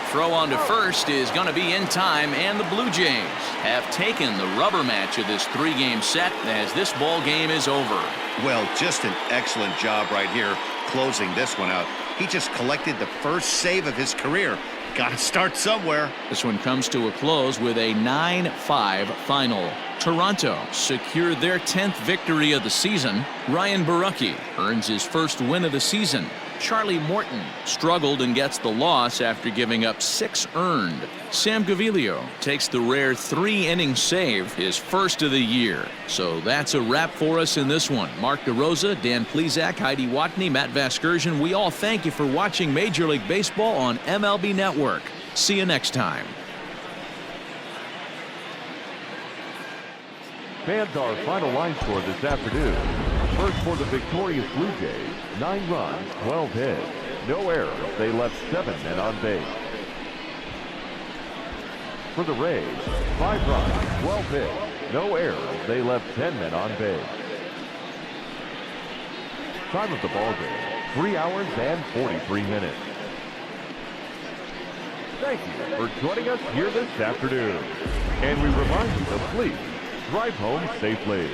Throw on to first is going to be in time, and the Blue Jays have taken the rubber match of this 3-game set as this ball game is over. Well, just an excellent job right here closing this one out. He just collected the first save of his career. Got to start somewhere. This one comes to a close with a 9-5 final. Toronto secured their 10th victory of the season. Ryan Borucki earns his first win of the season. Charlie Morton struggled and gets the loss after giving up 6 earned. Sam Gaviglio takes the rare 3-inning save, his first of the year. So that's a wrap for us in this one. Mark DeRosa, Dan Plesac, Heidi Watney, Matt Vasgersian, we all thank you for watching Major League Baseball on MLB Network. See you next time. Fans, our final line score this afternoon. First for the victorious Blue Jays, 9 runs, 12 hits, no errors. They left 7 men on base. For the Rays, 5 runs, 12 hits, no errors. They left 10 men on base. Time of the ball game, 3 hours and 43 minutes. Thank you for joining us here this afternoon. And we remind you to please drive home safely.